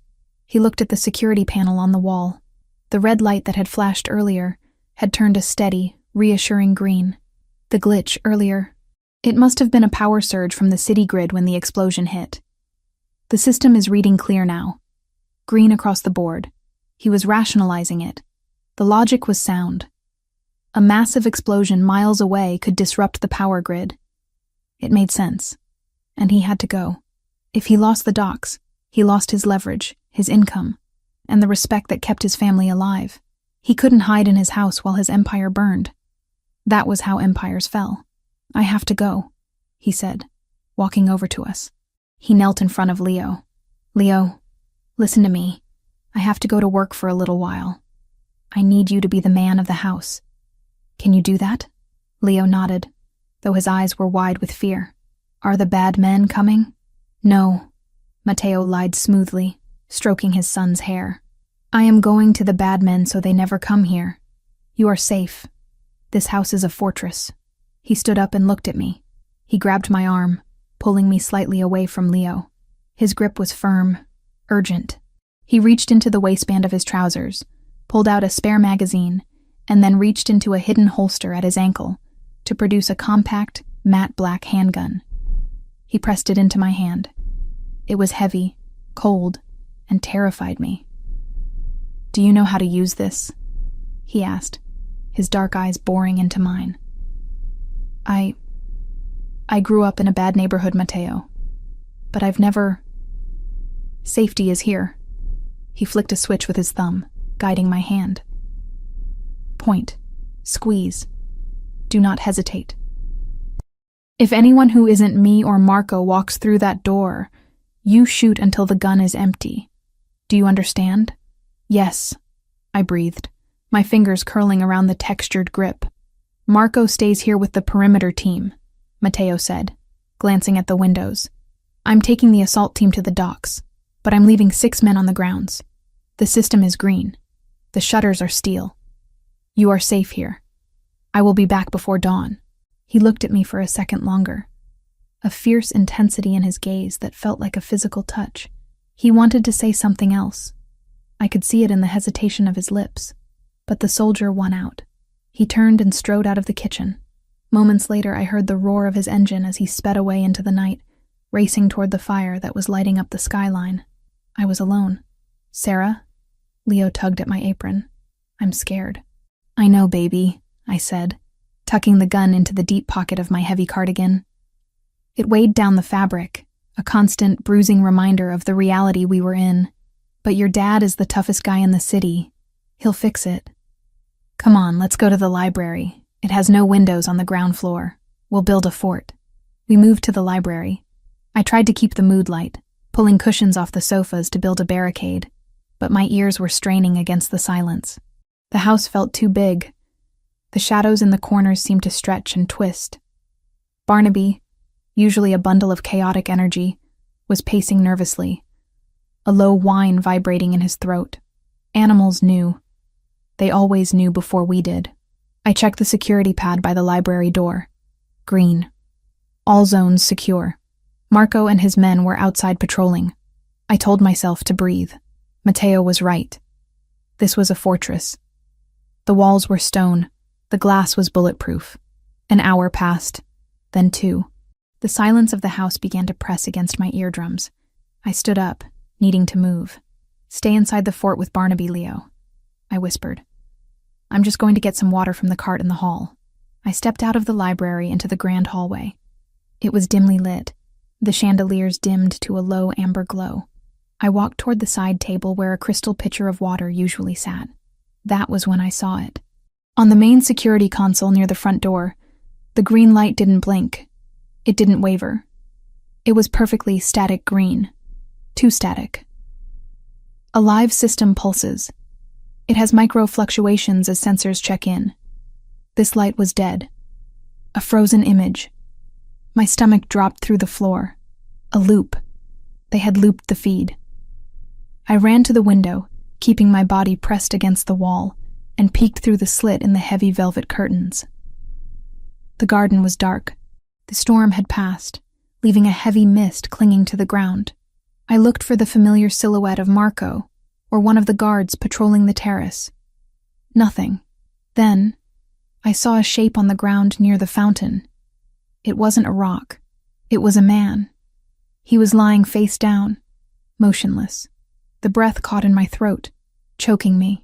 He looked at the security panel on the wall. The red light that had flashed earlier had turned a steady, reassuring green. The glitch earlier. It must have been a power surge from the city grid when the explosion hit. "The system is reading clear now. Green across the board." He was rationalizing it. The logic was sound. A massive explosion miles away could disrupt the power grid. It made sense. And he had to go. If he lost the docks, he lost his leverage, his income, and the respect that kept his family alive. He couldn't hide in his house while his empire burned. That was how empires fell. "I have to go," he said, walking over to us. He knelt in front of Leo. "Leo, listen to me. I have to go to work for a little while. I need you to be the man of the house. Can you do that?" Leo nodded, though his eyes were wide with fear. "Are the bad men coming?" "No," Matteo lied smoothly, stroking his son's hair. "I am going to the bad men so they never come here. You are safe. This house is a fortress." He stood up and looked at me. He grabbed my arm, pulling me slightly away from Leo. His grip was firm, urgent. He reached into the waistband of his trousers, pulled out a spare magazine, and then reached into a hidden holster at his ankle to produce a compact, matte black handgun. He pressed it into my hand. It was heavy, cold, and terrified me. "Do you know how to use this?" he asked, his dark eyes boring into mine. I grew up in a bad neighborhood, Matteo. But I've never... Safety is here." He flicked a switch with his thumb, guiding my hand. "Point. Squeeze. Do not hesitate. If anyone who isn't me or Marco walks through that door, you shoot until the gun is empty. Do you understand?" "Yes," I breathed, my fingers curling around the textured grip. "Marco stays here with the perimeter team," Matteo said, glancing at the windows. "I'm taking the assault team to the docks, but I'm leaving 6 men on the grounds. The system is green. The shutters are steel. You are safe here. I will be back before dawn." He looked at me for a second longer, a fierce intensity in his gaze that felt like a physical touch. He wanted to say something else. I could see it in the hesitation of his lips, but the soldier won out. He turned and strode out of the kitchen. Moments later, I heard the roar of his engine as he sped away into the night, racing toward the fire that was lighting up the skyline. I was alone. "Sarah?" Leo tugged at my apron. "I'm scared." "I know, baby," I said, tucking the gun into the deep pocket of my heavy cardigan. It weighed down the fabric, a constant, bruising reminder of the reality we were in. "But your dad is the toughest guy in the city. He'll fix it. Come on, let's go to the library. It has no windows on the ground floor. We'll build a fort." We moved to the library. I tried to keep the mood light, pulling cushions off the sofas to build a barricade, but my ears were straining against the silence. The house felt too big. The shadows in the corners seemed to stretch and twist. Barnaby, usually a bundle of chaotic energy, was pacing nervously, a low whine vibrating in his throat. Animals knew. They always knew before we did. I checked the security pad by the library door. Green. All zones secure. Marco and his men were outside patrolling. I told myself to breathe. Matteo was right. This was a fortress. The walls were stone. The glass was bulletproof. An hour passed, then 2. The silence of the house began to press against my eardrums. I stood up, needing to move. "Stay inside the fort with Barnaby, Leo," I whispered. "I'm just going to get some water from the cart in the hall." I stepped out of the library into the grand hallway. It was dimly lit, the chandeliers dimmed to a low amber glow. I walked toward the side table where a crystal pitcher of water usually sat. That was when I saw it. On the main security console near the front door, the green light didn't blink. It didn't waver. It was perfectly static green. Too static. A live system pulses. It has micro fluctuations as sensors check in. This light was dead. A frozen image. My stomach dropped through the floor. A loop. They had looped the feed. I ran to the window, keeping my body pressed against the wall, and peeked through the slit in the heavy velvet curtains. The garden was dark. The storm had passed, leaving a heavy mist clinging to the ground. I looked for the familiar silhouette of Marco, or one of the guards patrolling the terrace. Nothing. Then, I saw a shape on the ground near the fountain. It wasn't a rock. It was a man. He was lying face down, motionless. The breath caught in my throat, choking me.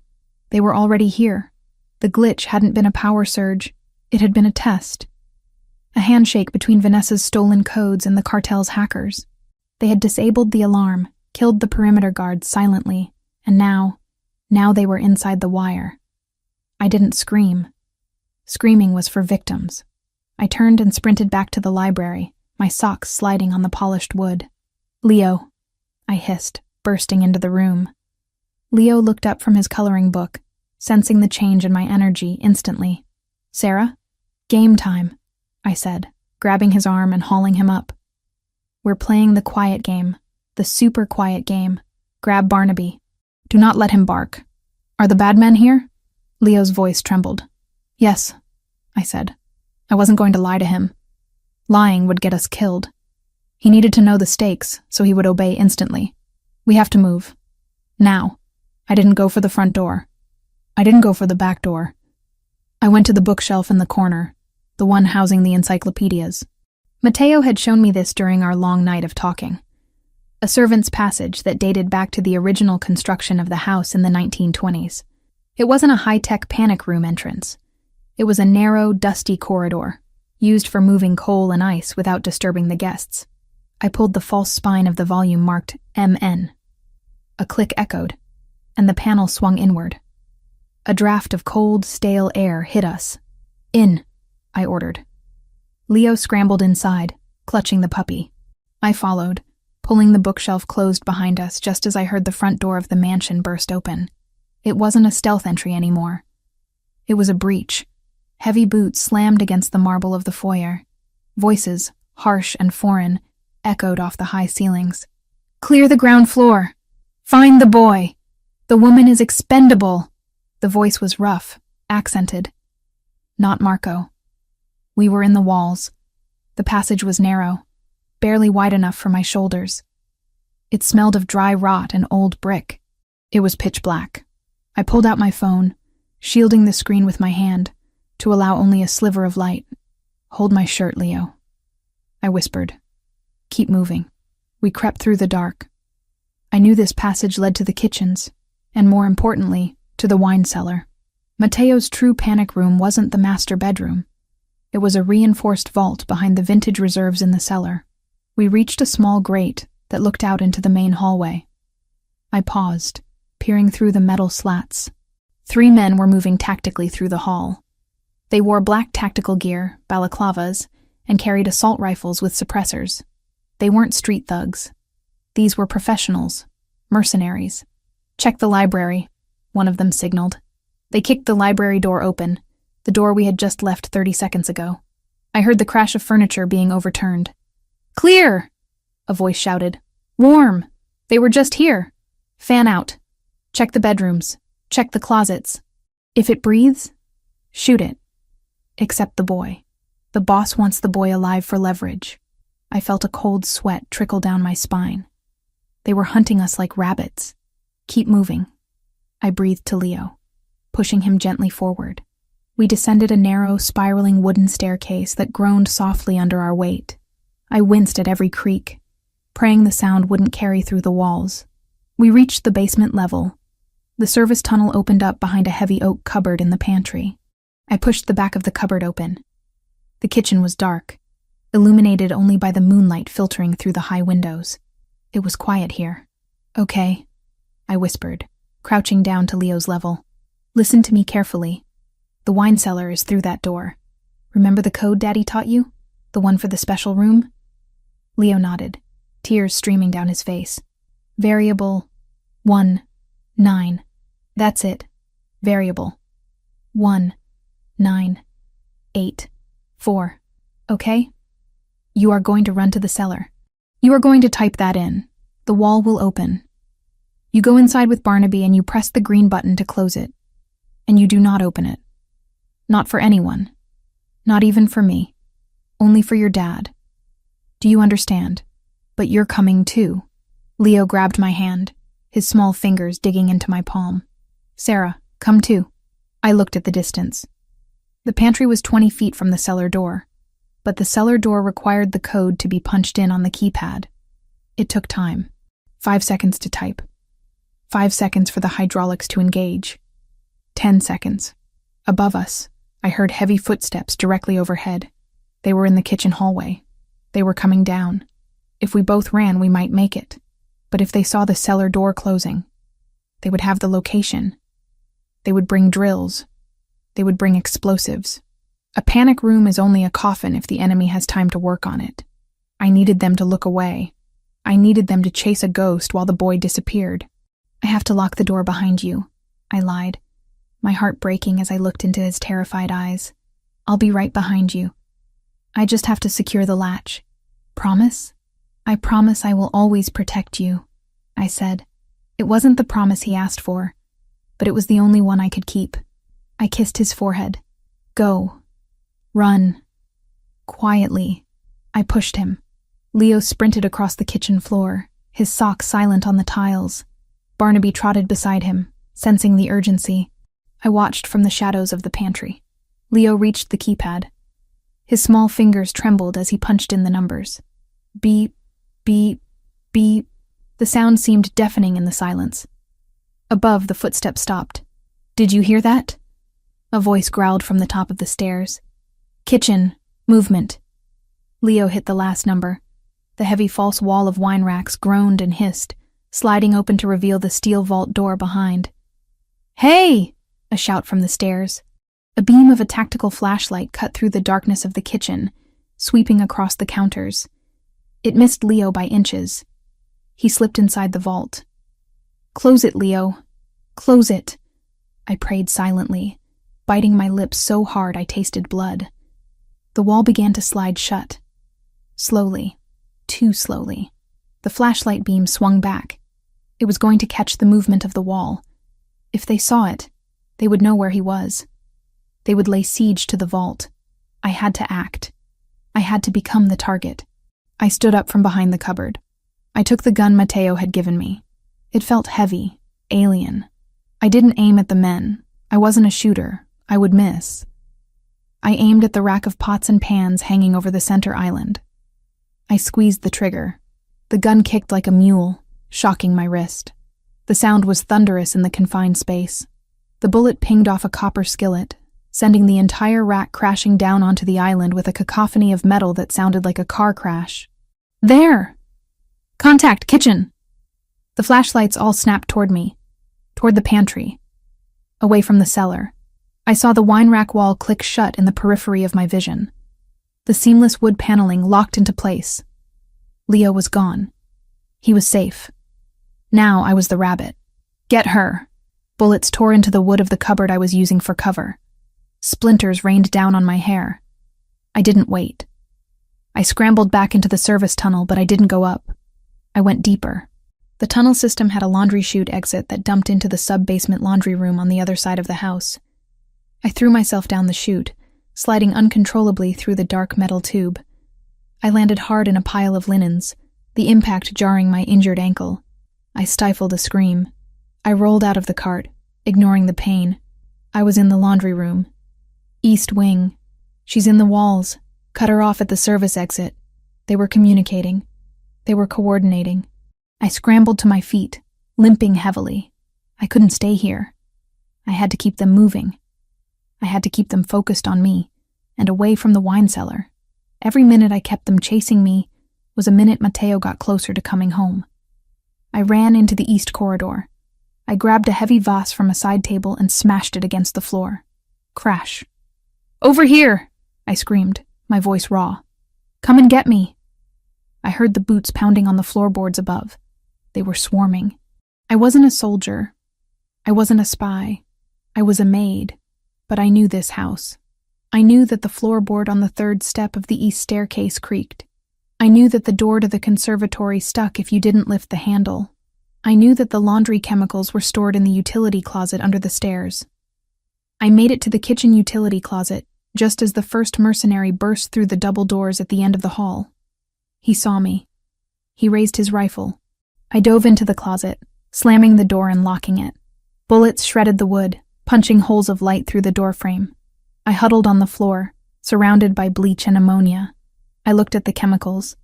They were already here. The glitch hadn't been a power surge. It had been a test. A handshake between Vanessa's stolen codes and the cartel's hackers. They had disabled the alarm, killed the perimeter guards silently, and now they were inside the wire. I didn't scream. Screaming was for victims. I turned and sprinted back to the library, my socks sliding on the polished wood. "Leo," I hissed, bursting into the room. Leo looked up from his coloring book, sensing the change in my energy instantly. "Sarah? Game time," I said, grabbing his arm and hauling him up. "We're playing the quiet game, the super quiet game. Grab Barnaby. Do not let him bark. Are the bad men here?" Leo's voice trembled. "Yes," I said. I wasn't going to lie to him. Lying would get us killed. He needed to know the stakes, so he would obey instantly. "We have to move. Now." I didn't go for the front door. I didn't go for the back door. I went to the bookshelf in the corner, the one housing the encyclopedias. Matteo had shown me this during our long night of talking. A servant's passage that dated back to the original construction of the house in the 1920s. It wasn't a high-tech panic room entrance. It was a narrow, dusty corridor, used for moving coal and ice without disturbing the guests. I pulled the false spine of the volume marked MN. A click echoed, and the panel swung inward. A draft of cold, stale air hit us. "In," I ordered. Leo scrambled inside, clutching the puppy. I followed, pulling the bookshelf closed behind us just as I heard the front door of the mansion burst open. It wasn't a stealth entry anymore. It was a breach. Heavy boots slammed against the marble of the foyer. Voices, harsh and foreign, echoed off the high ceilings. "Clear the ground floor! Find the boy! The woman is expendable!" The voice was rough, accented. Not Marco. We were in the walls. The passage was narrow, barely wide enough for my shoulders. It smelled of dry rot and old brick. It was pitch black. I pulled out my phone, shielding the screen with my hand, to allow only a sliver of light. "Hold my shirt, Leo," I whispered. "Keep moving." We crept through the dark. I knew this passage led to the kitchens, and more importantly, to the wine cellar. Matteo's true panic room wasn't the master bedroom. It was a reinforced vault behind the vintage reserves in the cellar. We reached a small grate that looked out into the main hallway. I paused, peering through the metal slats. 3 men were moving tactically through the hall. They wore black tactical gear, balaclavas, and carried assault rifles with suppressors. They weren't street thugs. These were professionals, mercenaries. "Check the library," one of them signaled. They kicked the library door open, the door we had just left 30 seconds ago. I heard the crash of furniture being overturned. "Clear!" a voice shouted. "Warm! They were just here. Fan out. Check the bedrooms. Check the closets. If it breathes, shoot it. Except the boy. The boss wants the boy alive for leverage." I felt a cold sweat trickle down my spine. They were hunting us like rabbits. "Keep moving," I breathed to Leo, pushing him gently forward. We descended a narrow, spiraling wooden staircase that groaned softly under our weight. I winced at every creak, praying the sound wouldn't carry through the walls. We reached the basement level. The service tunnel opened up behind a heavy oak cupboard in the pantry. I pushed the back of the cupboard open, The kitchen was dark, illuminated only by the moonlight filtering through the high windows. It was quiet here. "Okay," I whispered, crouching down to Leo's level. "Listen to me carefully. The wine cellar is through that door. Remember the code Daddy taught you? The one for the special room?" Leo nodded, tears streaming down his face. "Variable 1, 9. That's it. Variable 1, 9, 8, 4. Okay? You are going to run to the cellar. You are going to type that in. The wall will open. You go inside with Barnaby and you press the green button to close it. And you do not open it. Not for anyone. Not even for me. Only for your dad. Do you understand? But you're coming too." Leo grabbed my hand, his small fingers digging into my palm. "Sarah, come too." I looked at the distance. The pantry was 20 feet from the cellar door, but the cellar door required the code to be punched in on the keypad. It took time. 5 seconds to type. 5 seconds for the hydraulics to engage. 10 seconds. Above us, I heard heavy footsteps directly overhead. They were in the kitchen hallway. They were coming down. If we both ran, we might make it. But if they saw the cellar door closing, they would have the location. They would bring drills. They would bring explosives. A panic room is only a coffin if the enemy has time to work on it. I needed them to look away. I needed them to chase a ghost while the boy disappeared. "I have to lock the door behind you," I lied, my heart breaking as I looked into his terrified eyes. "I'll be right behind you. I just have to secure the latch. Promise?" "I promise I will always protect you," I said. It wasn't the promise he asked for, but it was the only one I could keep. I kissed his forehead. "Go. Run." Quietly, I pushed him. Leo sprinted across the kitchen floor, his socks silent on the tiles. Barnaby trotted beside him, sensing the urgency. I watched from the shadows of the pantry. Leo reached the keypad. His small fingers trembled as he punched in the numbers. Beep, beep, beep. The sound seemed deafening in the silence. Above, the footsteps stopped. "Did you hear that?" A voice growled from the top of the stairs. "Kitchen, movement." Leo hit the last number. The heavy false wall of wine racks groaned and hissed, sliding open to reveal the steel vault door behind. "Hey!" A shout from the stairs. A beam of a tactical flashlight cut through the darkness of the kitchen, sweeping across the counters. It missed Leo by inches. He slipped inside the vault. "Close it, Leo. Close it," I prayed silently, biting my lips so hard I tasted blood. The wall began to slide shut. Slowly. Too slowly. The flashlight beam swung back. It was going to catch the movement of the wall. If they saw it, they would know where he was. They would lay siege to the vault. I had to act. I had to become the target. I stood up from behind the cupboard. I took the gun Mateo had given me. It felt heavy, alien. I didn't aim at the men. I wasn't a shooter. I would miss. I aimed at the rack of pots and pans hanging over the center island. I squeezed the trigger. The gun kicked like a mule, shocking my wrist. The sound was thunderous in the confined space. The bullet pinged off a copper skillet, sending the entire rack crashing down onto the island with a cacophony of metal that sounded like a car crash. "There! Contact, kitchen!" The flashlights all snapped toward me, toward the pantry, away from the cellar. I saw the wine rack wall click shut in the periphery of my vision. The seamless wood paneling locked into place. Leo was gone. He was safe. Now I was the rabbit. "Get her!" Bullets tore into the wood of the cupboard I was using for cover. Splinters rained down on my hair. I didn't wait. I scrambled back into the service tunnel, but I didn't go up. I went deeper. The tunnel system had a laundry chute exit that dumped into the sub-basement laundry room on the other side of the house. I threw myself down the chute, sliding uncontrollably through the dark metal tube. I landed hard in a pile of linens, the impact jarring my injured ankle. I stifled a scream. I rolled out of the cart, ignoring the pain. I was in the laundry room. East wing. She's in the walls. Cut her off at the service exit. They were communicating. They were coordinating. I scrambled to my feet, limping heavily. I couldn't stay here. I had to keep them moving. I had to keep them focused on me, and away from the wine cellar. Every minute I kept them chasing me was a minute Matteo got closer to coming home. I ran into the east corridor. I grabbed a heavy vase from a side table and smashed it against the floor. Crash. "Over here!" I screamed, my voice raw. "Come and get me!" I heard the boots pounding on the floorboards above. They were swarming. I wasn't a soldier. I wasn't a spy. I was a maid. But I knew this house. I knew that the floorboard on the third step of the east staircase creaked. I knew that the door to the conservatory stuck if you didn't lift the handle. I knew that the laundry chemicals were stored in the utility closet under the stairs. I made it to the kitchen utility closet just as the first mercenary burst through the double doors at the end of the hall. He saw me. He raised his rifle. I dove into the closet, slamming the door and locking it. Bullets shredded the wood, punching holes of light through the doorframe. I huddled on the floor, surrounded by bleach and ammonia. I looked at the chemicals.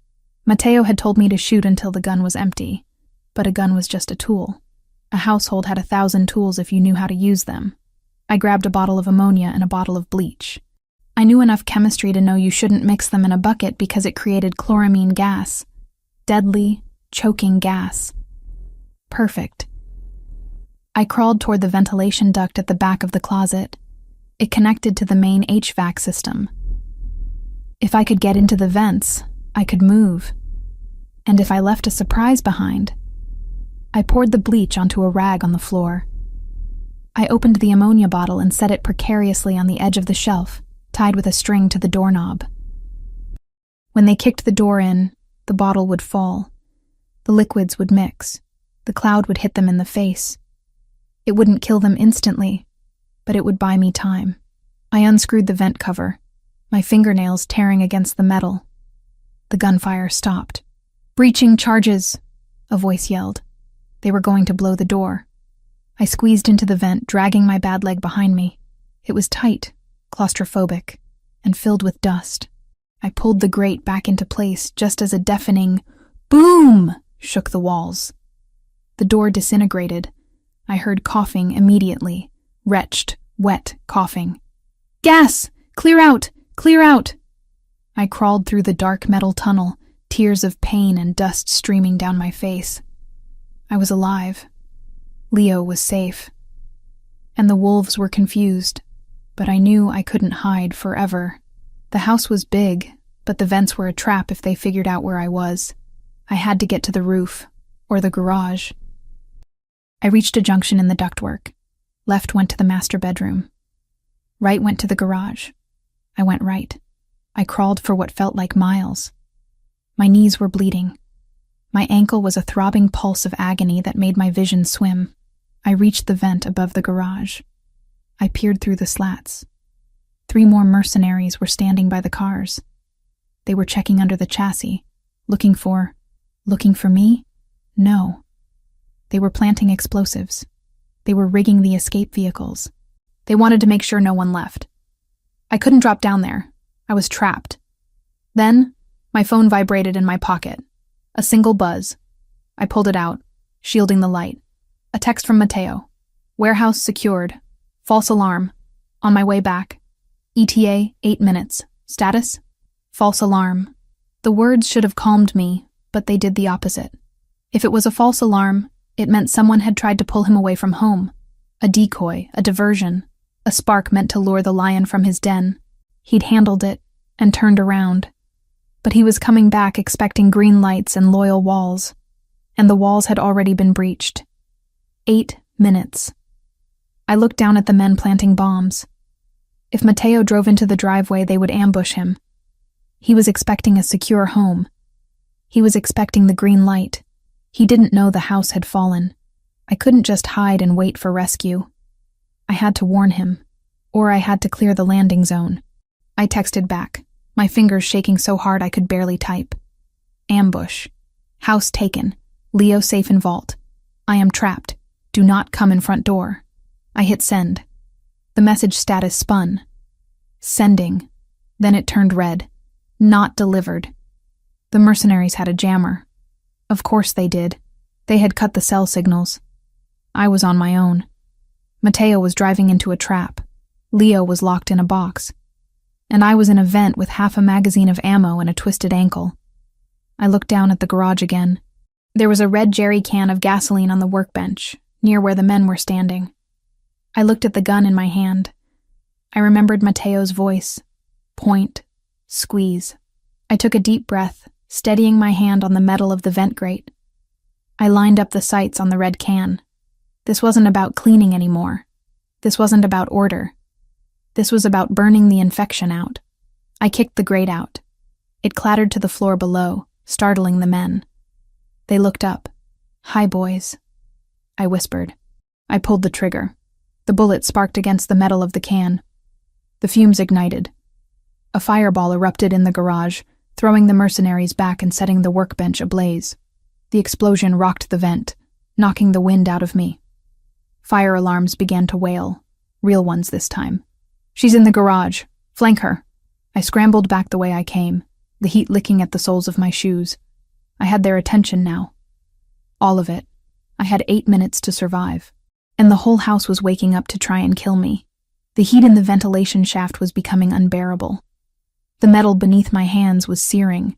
Matteo had told me to shoot until the gun was empty, but a gun was just a tool. A household had 1,000 tools if you knew how to use them. I grabbed a bottle of ammonia and a bottle of bleach. I knew enough chemistry to know you shouldn't mix them in a bucket because it created chloramine gas. Deadly, choking gas. Perfect. I crawled toward the ventilation duct at the back of the closet. It connected to the main HVAC system. If I could get into the vents, I could move. And if I left a surprise behind, I poured the bleach onto a rag on the floor. I opened the ammonia bottle and set it precariously on the edge of the shelf, tied with a string to the doorknob. When they kicked the door in, the bottle would fall. The liquids would mix. The cloud would hit them in the face. It wouldn't kill them instantly, but it would buy me time. I unscrewed the vent cover, my fingernails tearing against the metal. The gunfire stopped. "Breaching charges," a voice yelled. They were going to blow the door. I squeezed into the vent, dragging my bad leg behind me. It was tight, claustrophobic, and filled with dust. I pulled the grate back into place just as a deafening boom shook the walls. The door disintegrated. I heard coughing immediately, wretched, wet coughing. "Gas! Clear out! Clear out!" I crawled through the dark metal tunnel, tears of pain and dust streaming down my face. I was alive. Leo was safe. And the wolves were confused, but I knew I couldn't hide forever. The house was big, but the vents were a trap if they figured out where I was. I had to get to the roof, or the garage. I reached a junction in the ductwork. Left went to the master bedroom. Right went to the garage. I went right. I crawled for what felt like miles. My knees were bleeding. My ankle was a throbbing pulse of agony that made my vision swim. I reached the vent above the garage. I peered through the slats. 3 more mercenaries were standing by the cars. They were checking under the chassis, looking for me? No. They were planting explosives. They were rigging the escape vehicles. They wanted to make sure no one left. I couldn't drop down there. I was trapped. Then, my phone vibrated in my pocket. A single buzz. I pulled it out, shielding the light. A text from Matteo. "Warehouse secured. False alarm. On my way back. ETA 8 minutes. Status? False alarm." The words should have calmed me, but they did the opposite. If it was a false alarm, it meant someone had tried to pull him away from home. A decoy, a diversion, a spark meant to lure the lion from his den. He'd handled it and turned around. But he was coming back expecting green lights and loyal walls, and the walls had already been breached. 8 minutes. I looked down at the men planting bombs. If Matteo drove into the driveway, they would ambush him. He was expecting a secure home. He was expecting the green light. He didn't know the house had fallen. I couldn't just hide and wait for rescue. I had to warn him, or I had to clear the landing zone. I texted back, my fingers shaking so hard I could barely type. Ambush. House taken. Leo safe in vault. I am trapped. Do not come in front door. I hit send. The message status spun. Sending. Then it turned red. Not delivered. The mercenaries had a jammer. Of course they did. They had cut the cell signals. I was on my own. Matteo was driving into a trap. Leo was locked in a box. and I was in a vent with half a magazine of ammo and a twisted ankle. I looked down at the garage again. There was a red jerry can of gasoline on the workbench, near where the men were standing. I looked at the gun in my hand. I remembered Mateo's voice. Point. Squeeze. I took a deep breath, steadying my hand on the metal of the vent grate. I lined up the sights on the red can. This wasn't about cleaning anymore. This wasn't about order. This was about burning the infection out. I kicked the grate out. It clattered to the floor below, startling the men. They looked up. "Hi, boys," I whispered. I pulled the trigger. The bullet sparked against the metal of the can. The fumes ignited. A fireball erupted in the garage, throwing the mercenaries back and setting the workbench ablaze. The explosion rocked the vent, knocking the wind out of me. Fire alarms began to wail, real ones this time. "She's in the garage. Flank her." I scrambled back the way I came, the heat licking at the soles of my shoes. I had their attention now. All of it. I had 8 minutes to survive. And the whole house was waking up to try and kill me. The heat in the ventilation shaft was becoming unbearable. The metal beneath my hands was searing,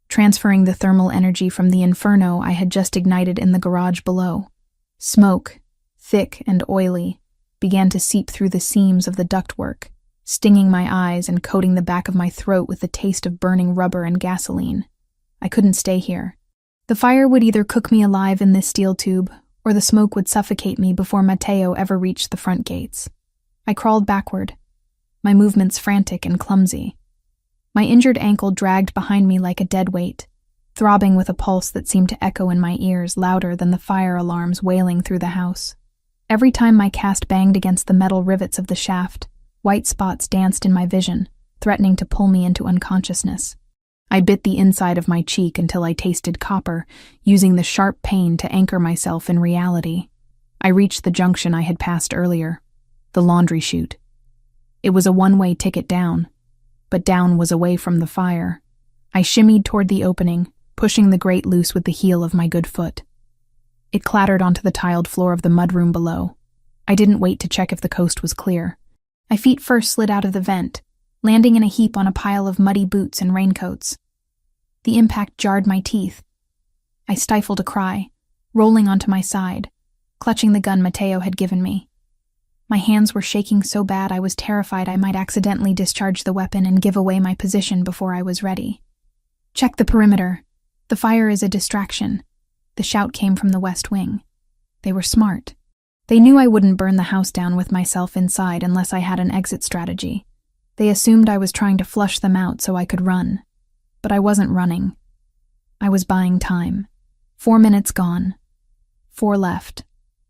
transferring the thermal energy from the inferno I had just ignited in the garage below. Smoke, thick and oily, began to seep through the seams of the ductwork, stinging my eyes and coating the back of my throat with the taste of burning rubber and gasoline. I couldn't stay here. The fire would either cook me alive in this steel tube, or the smoke would suffocate me before Mateo ever reached the front gates. I crawled backward, my movements frantic and clumsy. My injured ankle dragged behind me like a dead weight, throbbing with a pulse that seemed to echo in my ears louder than the fire alarms wailing through the house. Every time my cast banged against the metal rivets of the shaft, white spots danced in my vision, threatening to pull me into unconsciousness. I bit the inside of my cheek until I tasted copper, using the sharp pain to anchor myself in reality. I reached the junction I had passed earlier, the laundry chute. It was a one-way ticket down, but down was away from the fire. I shimmied toward the opening, pushing the grate loose with the heel of my good foot. It clattered onto the tiled floor of the mudroom below. I didn't wait to check if the coast was clear. My feet first slid out of the vent, landing in a heap on a pile of muddy boots and raincoats. The impact jarred my teeth. I stifled a cry, rolling onto my side, clutching the gun Mateo had given me. My hands were shaking so bad I was terrified I might accidentally discharge the weapon and give away my position before I was ready. "Check the perimeter. The fire is a distraction." The shout came from the west wing. They were smart. They knew I wouldn't burn the house down with myself inside unless I had an exit strategy. They assumed I was trying to flush them out so I could run. But I wasn't running. I was buying time. 4 minutes gone. 4 left.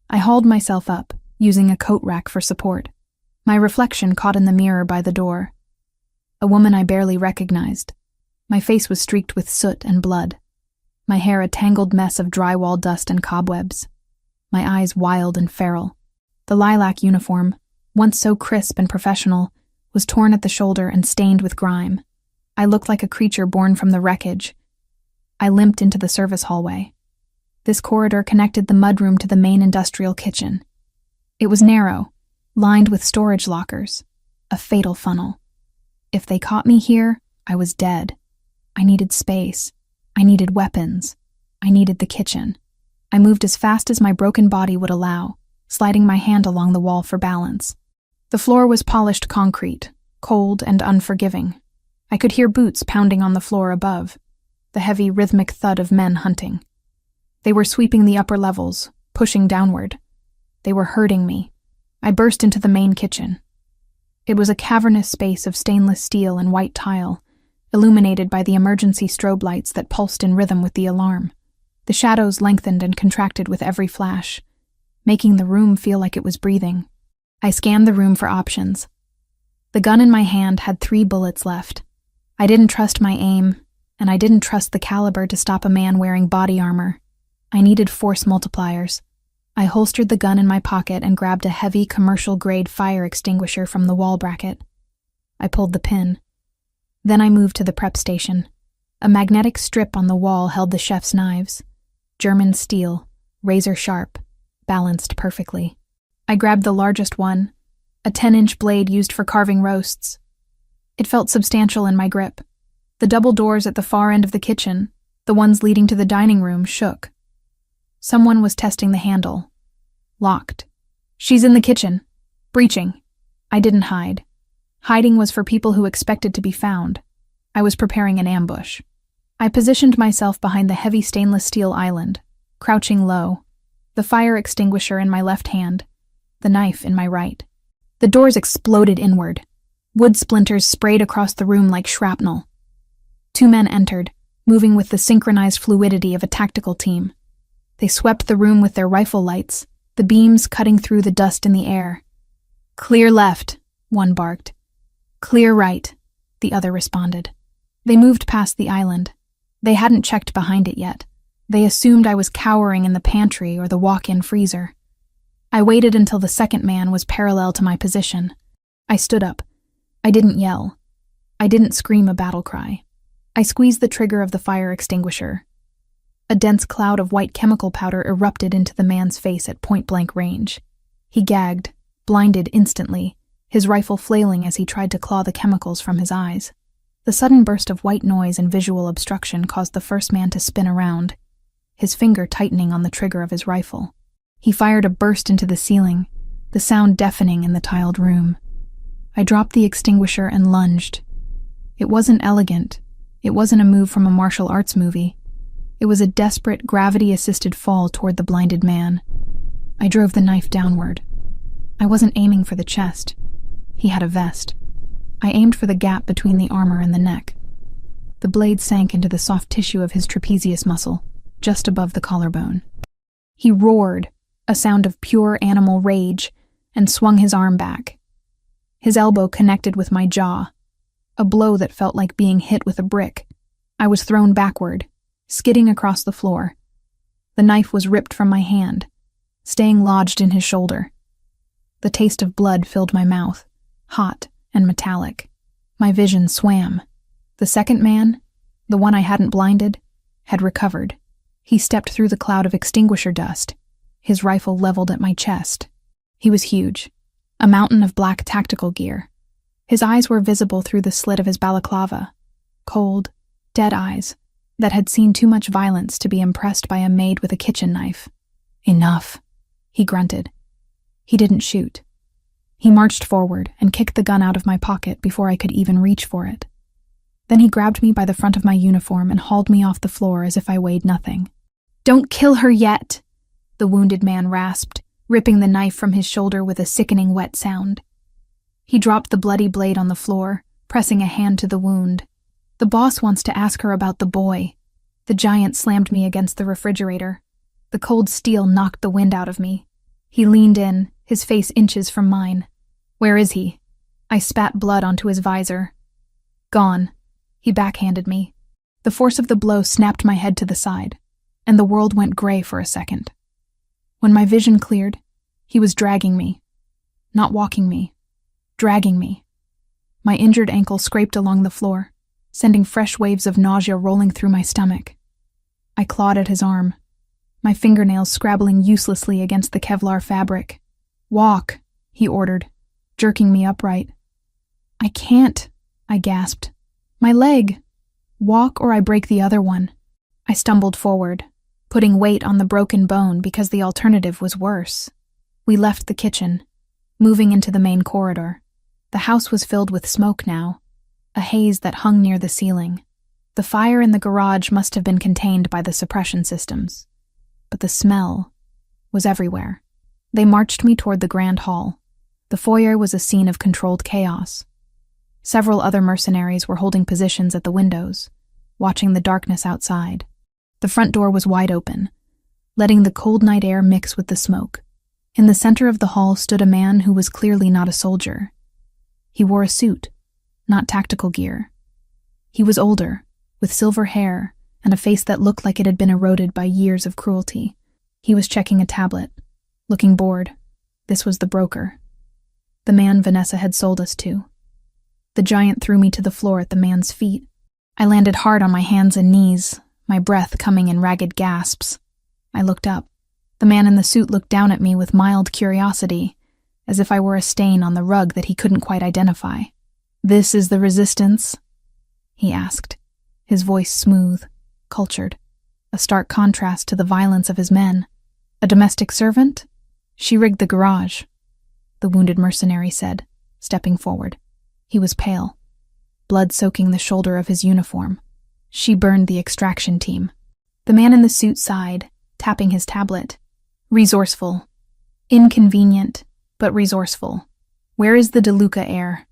I hauled myself up, using a coat rack for support. My reflection caught in the mirror by the door. A woman I barely recognized. My face was streaked with soot and blood. My hair a tangled mess of drywall dust and cobwebs. My eyes wild and feral. The lilac uniform, once so crisp and professional, was torn at the shoulder and stained with grime. I looked like a creature born from the wreckage. I limped into the service hallway. This corridor connected the mudroom to the main industrial kitchen. It was narrow, lined with storage lockers, a fatal funnel. If they caught me here, I was dead. I needed space. I needed weapons. I needed the kitchen. I moved as fast as my broken body would allow, sliding my hand along the wall for balance. The floor was polished concrete, cold and unforgiving. I could hear boots pounding on the floor above, the heavy rhythmic thud of men hunting. They were sweeping the upper levels, pushing downward. They were hurting me. I burst into the main kitchen. It was a cavernous space of stainless steel and white tile, illuminated by the emergency strobe lights that pulsed in rhythm with the alarm. The shadows lengthened and contracted with every flash, making the room feel like it was breathing. I scanned the room for options. The gun in my hand had 3 bullets left. I didn't trust my aim, and I didn't trust the caliber to stop a man wearing body armor. I needed force multipliers. I holstered the gun in my pocket and grabbed a heavy commercial-grade fire extinguisher from the wall bracket. I pulled the pin. Then I moved to the prep station. A magnetic strip on the wall held the chef's knives. German steel, razor sharp, balanced perfectly. I grabbed the largest one, a 10-inch blade used for carving roasts. It felt substantial in my grip. The double doors at the far end of the kitchen, the ones leading to the dining room, shook. Someone was testing the handle. Locked. "She's in the kitchen. Breaching." I didn't hide. Hiding was for people who expected to be found. I was preparing an ambush. I positioned myself behind the heavy stainless steel island, crouching low, the fire extinguisher in my left hand, the knife in my right. The doors exploded inward. Wood splinters sprayed across the room like shrapnel. 2 men entered, moving with the synchronized fluidity of a tactical team. They swept the room with their rifle lights, the beams cutting through the dust in the air. "Clear left," one barked. "Clear right," the other responded. They moved past the island. They hadn't checked behind it yet. They assumed I was cowering in the pantry or the walk-in freezer. I waited until the second man was parallel to my position. I stood up. I didn't yell. I didn't scream a battle cry. I squeezed the trigger of the fire extinguisher. A dense cloud of white chemical powder erupted into the man's face at point-blank range. He gagged, blinded instantly, his rifle flailing as he tried to claw the chemicals from his eyes. The sudden burst of white noise and visual obstruction caused the first man to spin around, his finger tightening on the trigger of his rifle. He fired a burst into the ceiling, the sound deafening in the tiled room. I dropped the extinguisher and lunged. It wasn't elegant. It wasn't a move from a martial arts movie. It was a desperate, gravity-assisted fall toward the blinded man. I drove the knife downward. I wasn't aiming for the chest. He had a vest. I aimed for the gap between the armor and the neck. The blade sank into the soft tissue of his trapezius muscle, just above the collarbone. He roared, a sound of pure animal rage, and swung his arm back. His elbow connected with my jaw, a blow that felt like being hit with a brick. I was thrown backward, skidding across the floor. The knife was ripped from my hand, staying lodged in his shoulder. The taste of blood filled my mouth, hot and metallic. My vision swam. The second man, the one I hadn't blinded, had recovered. He stepped through the cloud of extinguisher dust, his rifle leveled at my chest. He was huge, a mountain of black tactical gear. His eyes were visible through the slit of his balaclava, cold, dead eyes that had seen too much violence to be impressed by a maid with a kitchen knife. "Enough," he grunted. He didn't shoot. He marched forward and kicked the gun out of my pocket before I could even reach for it. Then he grabbed me by the front of my uniform and hauled me off the floor as if I weighed nothing. "Don't kill her yet," the wounded man rasped, ripping the knife from his shoulder with a sickening wet sound. He dropped the bloody blade on the floor, pressing a hand to the wound. "The boss wants to ask her about the boy." The giant slammed me against the refrigerator. The cold steel knocked the wind out of me. He leaned in, his face inches from mine. "Where is he?" I spat blood onto his visor. "Gone." He backhanded me. The force of the blow snapped my head to the side, and the world went gray for a second. When my vision cleared, he was dragging me. Not walking me. Dragging me. My injured ankle scraped along the floor, sending fresh waves of nausea rolling through my stomach. I clawed at his arm, my fingernails scrabbling uselessly against the Kevlar fabric. "Walk," he ordered, jerking me upright. "I can't," I gasped. "My leg. Walk or I break the other one." I stumbled forward, putting weight on the broken bone because the alternative was worse. We left the kitchen, moving into the main corridor. The house was filled with smoke now, a haze that hung near the ceiling. The fire in the garage must have been contained by the suppression systems, but the smell was everywhere. They marched me toward the grand hall. The foyer was a scene of controlled chaos. Several other mercenaries were holding positions at the windows, watching the darkness outside. The front door was wide open, letting the cold night air mix with the smoke. In the center of the hall stood a man who was clearly not a soldier. He wore a suit, not tactical gear. He was older, with silver hair and a face that looked like it had been eroded by years of cruelty. He was checking a tablet, looking bored. This was the broker, the man Vanessa had sold us to. The giant threw me to the floor at the man's feet. I landed hard on my hands and knees, my breath coming in ragged gasps. I looked up. The man in the suit looked down at me with mild curiosity, as if I were a stain on the rug that he couldn't quite identify. "This is the resistance?" he asked, his voice smooth, cultured, a stark contrast to the violence of his men. "A domestic servant?" "She rigged the garage," the wounded mercenary said, stepping forward. He was pale, blood soaking the shoulder of his uniform. "She burned the extraction team." The man in the suit sighed, tapping his tablet. "Resourceful. Inconvenient, but resourceful. Where is the DeLuca heir?"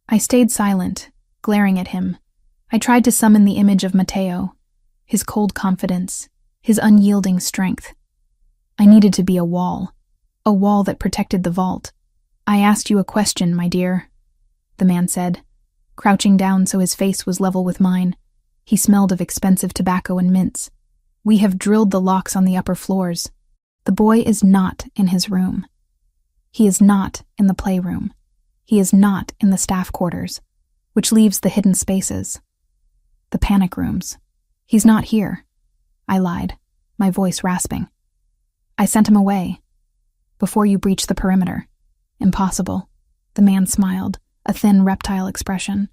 I stayed silent, glaring at him. I tried to summon the image of Matteo, his cold confidence, his unyielding strength. I needed to be a wall that protected the vault. "I asked you a question, my dear," the man said, crouching down so his face was level with mine. He smelled of expensive tobacco and mints. "We have drilled the locks on the upper floors. The boy is not in his room. He is not in the playroom. He is not in the staff quarters, which leaves the hidden spaces, the panic rooms. He's not here." I lied, my voice rasping. "I sent him away. Before you breach the perimeter." "Impossible." The man smiled, a thin reptile expression.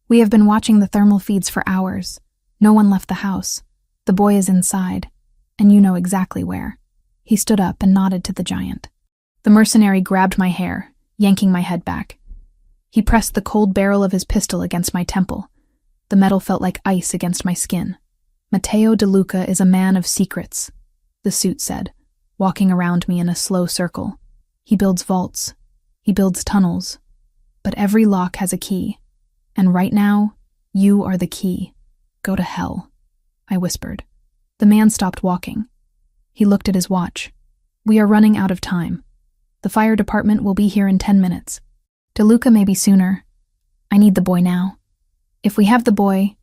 "We have been watching the thermal feeds for hours. No one left the house. The boy is inside, and you know exactly where." He stood up and nodded to the giant. The mercenary grabbed my hair, yanking my head back. He pressed the cold barrel of his pistol against my temple. The metal felt like ice against my skin. "Matteo DeLuca is a man of secrets," the suit said, walking around me in a slow circle. "He builds vaults. He builds tunnels. But every lock has a key. And right now, you are the key. Go to hell," I whispered. The man stopped walking. He looked at his watch. "We are running out of time. The fire department will be here in 10 minutes. DeLuca may be sooner. I need the boy now. If we have the boy,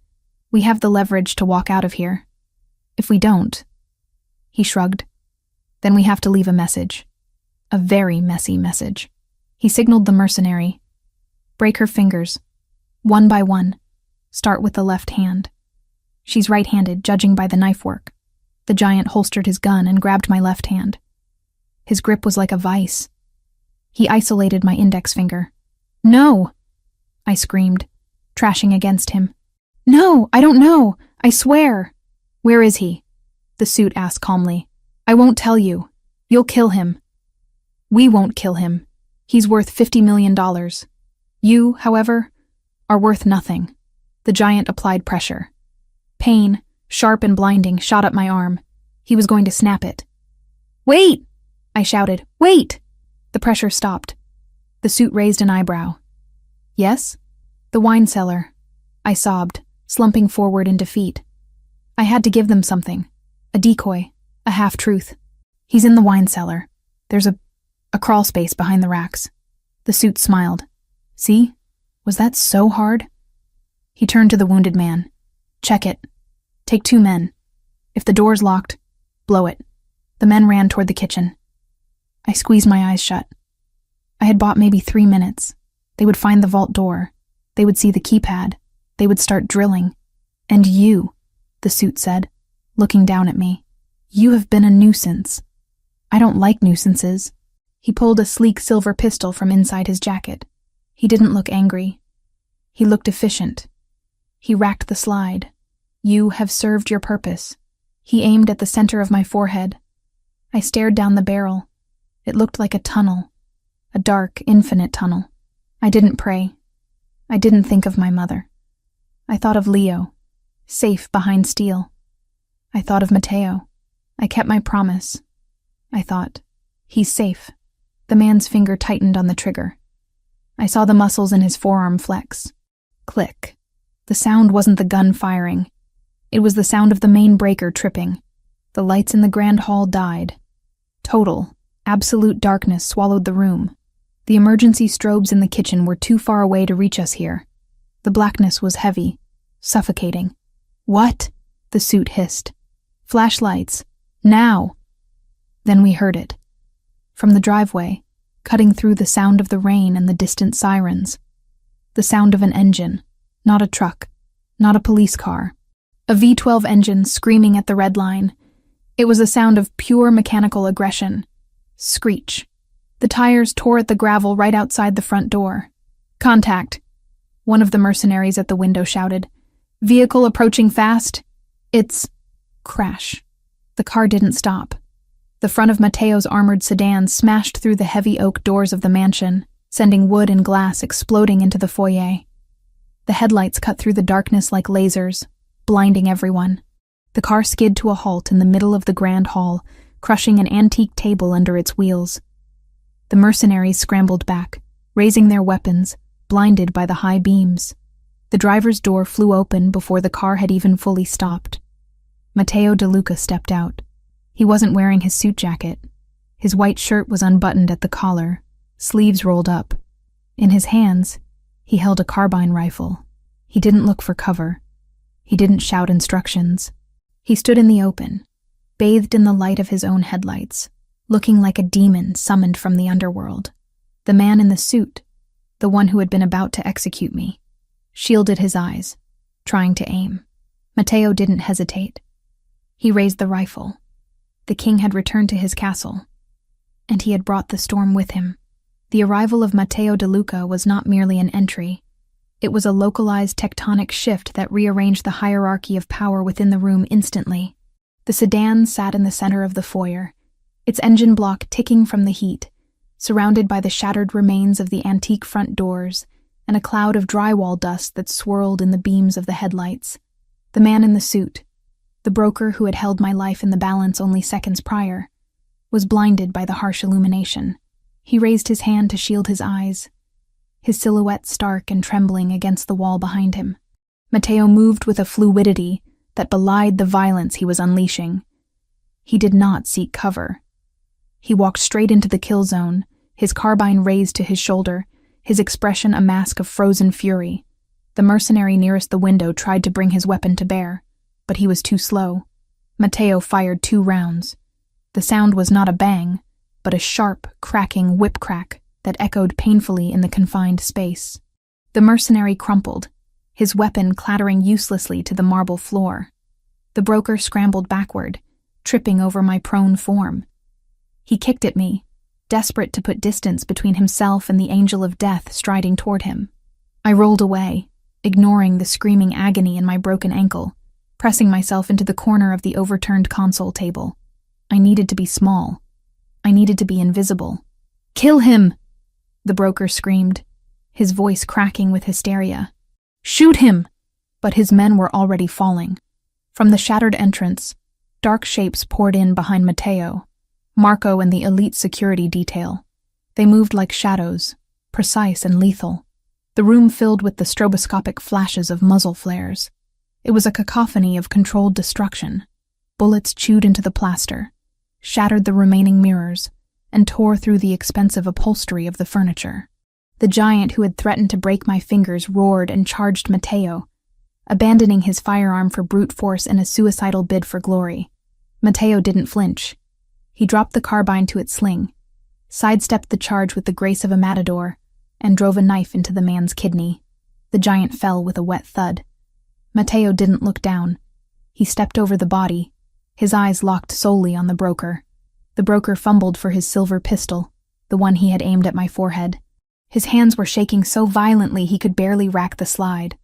we have the leverage to walk out of here. If we don't," he shrugged, "then we have to leave a message. A very messy message." He signaled the mercenary. "Break her fingers. One by one. Start with the left hand. She's right-handed, judging by the knife work." The giant holstered his gun and grabbed my left hand. His grip was like a vice. He isolated my index finger. "No!" I screamed, trashing against him. "No, I don't know. I swear." "Where is he?" the suit asked calmly. "I won't tell you. You'll kill him." "We won't kill him. He's worth $50 million. You, however, are worth nothing." The giant applied pressure. Pain, sharp and blinding, shot up my arm. He was going to snap it. "Wait!" I shouted. "Wait!" The pressure stopped. The suit raised an eyebrow. "Yes?" "The wine cellar," I sobbed, slumping forward in defeat. I had to give them something. A decoy, a half-truth. "He's in the wine cellar. There's a crawl space behind the racks." The suit smiled. "See? Was that so hard?" He turned to the wounded man. "Check it. Take 2 men. If the door's locked, blow it." The men ran toward the kitchen. I squeezed my eyes shut. I had bought maybe 3 minutes. They would find the vault door. They would see the keypad. They would start drilling. "And you," the suit said, looking down at me. "You have been a nuisance." "I don't like nuisances." He pulled a sleek silver pistol from inside his jacket. He didn't look angry. He looked efficient. He racked the slide. "You have served your purpose." He aimed at the center of my forehead. I stared down the barrel. It looked like a tunnel, a dark, infinite tunnel. I didn't pray. I didn't think of my mother. I thought of Leo, safe behind steel. I thought of Matteo. I kept my promise. I thought, he's safe. The man's finger tightened on the trigger. I saw the muscles in his forearm flex. Click. The sound wasn't the gun firing. It was the sound of the main breaker tripping. The lights in the grand hall died. Total, absolute darkness swallowed the room. The emergency strobes in the kitchen were too far away to reach us here. The blackness was heavy, suffocating. "What?" the suit hissed. "Flashlights. Now!" Then we heard it. From the driveway, cutting through the sound of the rain and the distant sirens. The sound of an engine, not a truck, not a police car. A V12 engine screaming at the red line. It was a sound of pure mechanical aggression. Screech. The tires tore at the gravel right outside the front door. "Contact." One of the mercenaries at the window shouted, "Vehicle approaching fast." It's... Crash. The car didn't stop. The front of Mateo's armored sedan smashed through the heavy oak doors of the mansion, sending wood and glass exploding into the foyer. The headlights cut through the darkness like lasers, blinding everyone. The car skid to a halt in the middle of the grand hall, crushing an antique table under its wheels. The mercenaries scrambled back, raising their weapons, blinded by the high beams. The driver's door flew open before the car had even fully stopped. Matteo De Luca stepped out. He wasn't wearing his suit jacket. His white shirt was unbuttoned at the collar, sleeves rolled up. In his hands, he held a carbine rifle. He didn't look for cover. He didn't shout instructions. He stood in the open, bathed in the light of his own headlights, looking like a demon summoned from the underworld. The man in the suit, the one who had been about to execute me, shielded his eyes, trying to aim. Matteo didn't hesitate. He raised the rifle. The king had returned to his castle, and he had brought the storm with him. The arrival of Matteo De Luca was not merely an entry. It was a localized tectonic shift that rearranged the hierarchy of power within the room instantly. The sedan sat in the center of the foyer, its engine block ticking from the heat, surrounded by the shattered remains of the antique front doors and a cloud of drywall dust that swirled in the beams of the headlights. The man in the suit, the broker who had held my life in the balance only seconds prior, was blinded by the harsh illumination. He raised his hand to shield his eyes, his silhouette stark and trembling against the wall behind him. Matteo moved with a fluidity that belied the violence he was unleashing. He did not seek cover. He walked straight into the kill zone, his carbine raised to his shoulder, his expression a mask of frozen fury. The mercenary nearest the window tried to bring his weapon to bear, but he was too slow. Matteo fired 2 rounds. The sound was not a bang, but a sharp, cracking whip crack that echoed painfully in the confined space. The mercenary crumpled, his weapon clattering uselessly to the marble floor. The broker scrambled backward, tripping over my prone form. He kicked at me, desperate to put distance between himself and the angel of death striding toward him. I rolled away, ignoring the screaming agony in my broken ankle, pressing myself into the corner of the overturned console table. I needed to be small. I needed to be invisible. "Kill him!" the broker screamed, his voice cracking with hysteria. "Shoot him!" But his men were already falling. From the shattered entrance, dark shapes poured in behind Matteo, Marco and the elite security detail. They moved like shadows, precise and lethal. The room filled with the stroboscopic flashes of muzzle flares. It was a cacophony of controlled destruction. Bullets chewed into the plaster, shattered the remaining mirrors, and tore through the expensive upholstery of the furniture. The giant who had threatened to break my fingers roared and charged Matteo, abandoning his firearm for brute force in a suicidal bid for glory. Matteo didn't flinch. He dropped the carbine to its sling, sidestepped the charge with the grace of a matador, and drove a knife into the man's kidney. The giant fell with a wet thud. Matteo didn't look down. He stepped over the body, his eyes locked solely on the broker. The broker fumbled for his silver pistol, the one he had aimed at my forehead. His hands were shaking so violently he could barely rack the slide.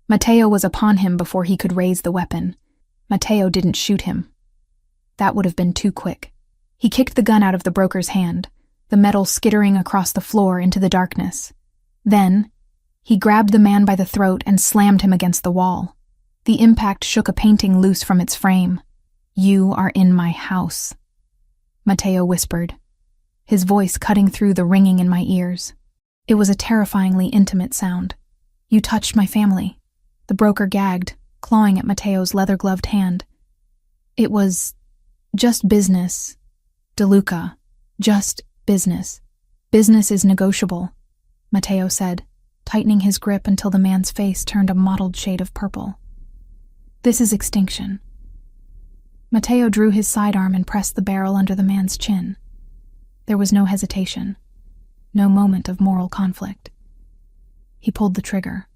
Matteo was upon him before he could raise the weapon. Matteo didn't shoot him. That would have been too quick. He kicked the gun out of the broker's hand, the metal skittering across the floor into the darkness. Then, he grabbed the man by the throat and slammed him against the wall. The impact shook a painting loose from its frame. "You are in my house," Matteo whispered, his voice cutting through the ringing in my ears. It was a terrifyingly intimate sound. "You touched my family," the broker gagged, clawing at Matteo's leather-gloved hand. "It was just business, De Luca, just business. Business is negotiable," Matteo said, tightening his grip until the man's face turned a mottled shade of purple. "This is extinction." Matteo drew his sidearm and pressed the barrel under the man's chin. There was no hesitation, no moment of moral conflict. He pulled the trigger.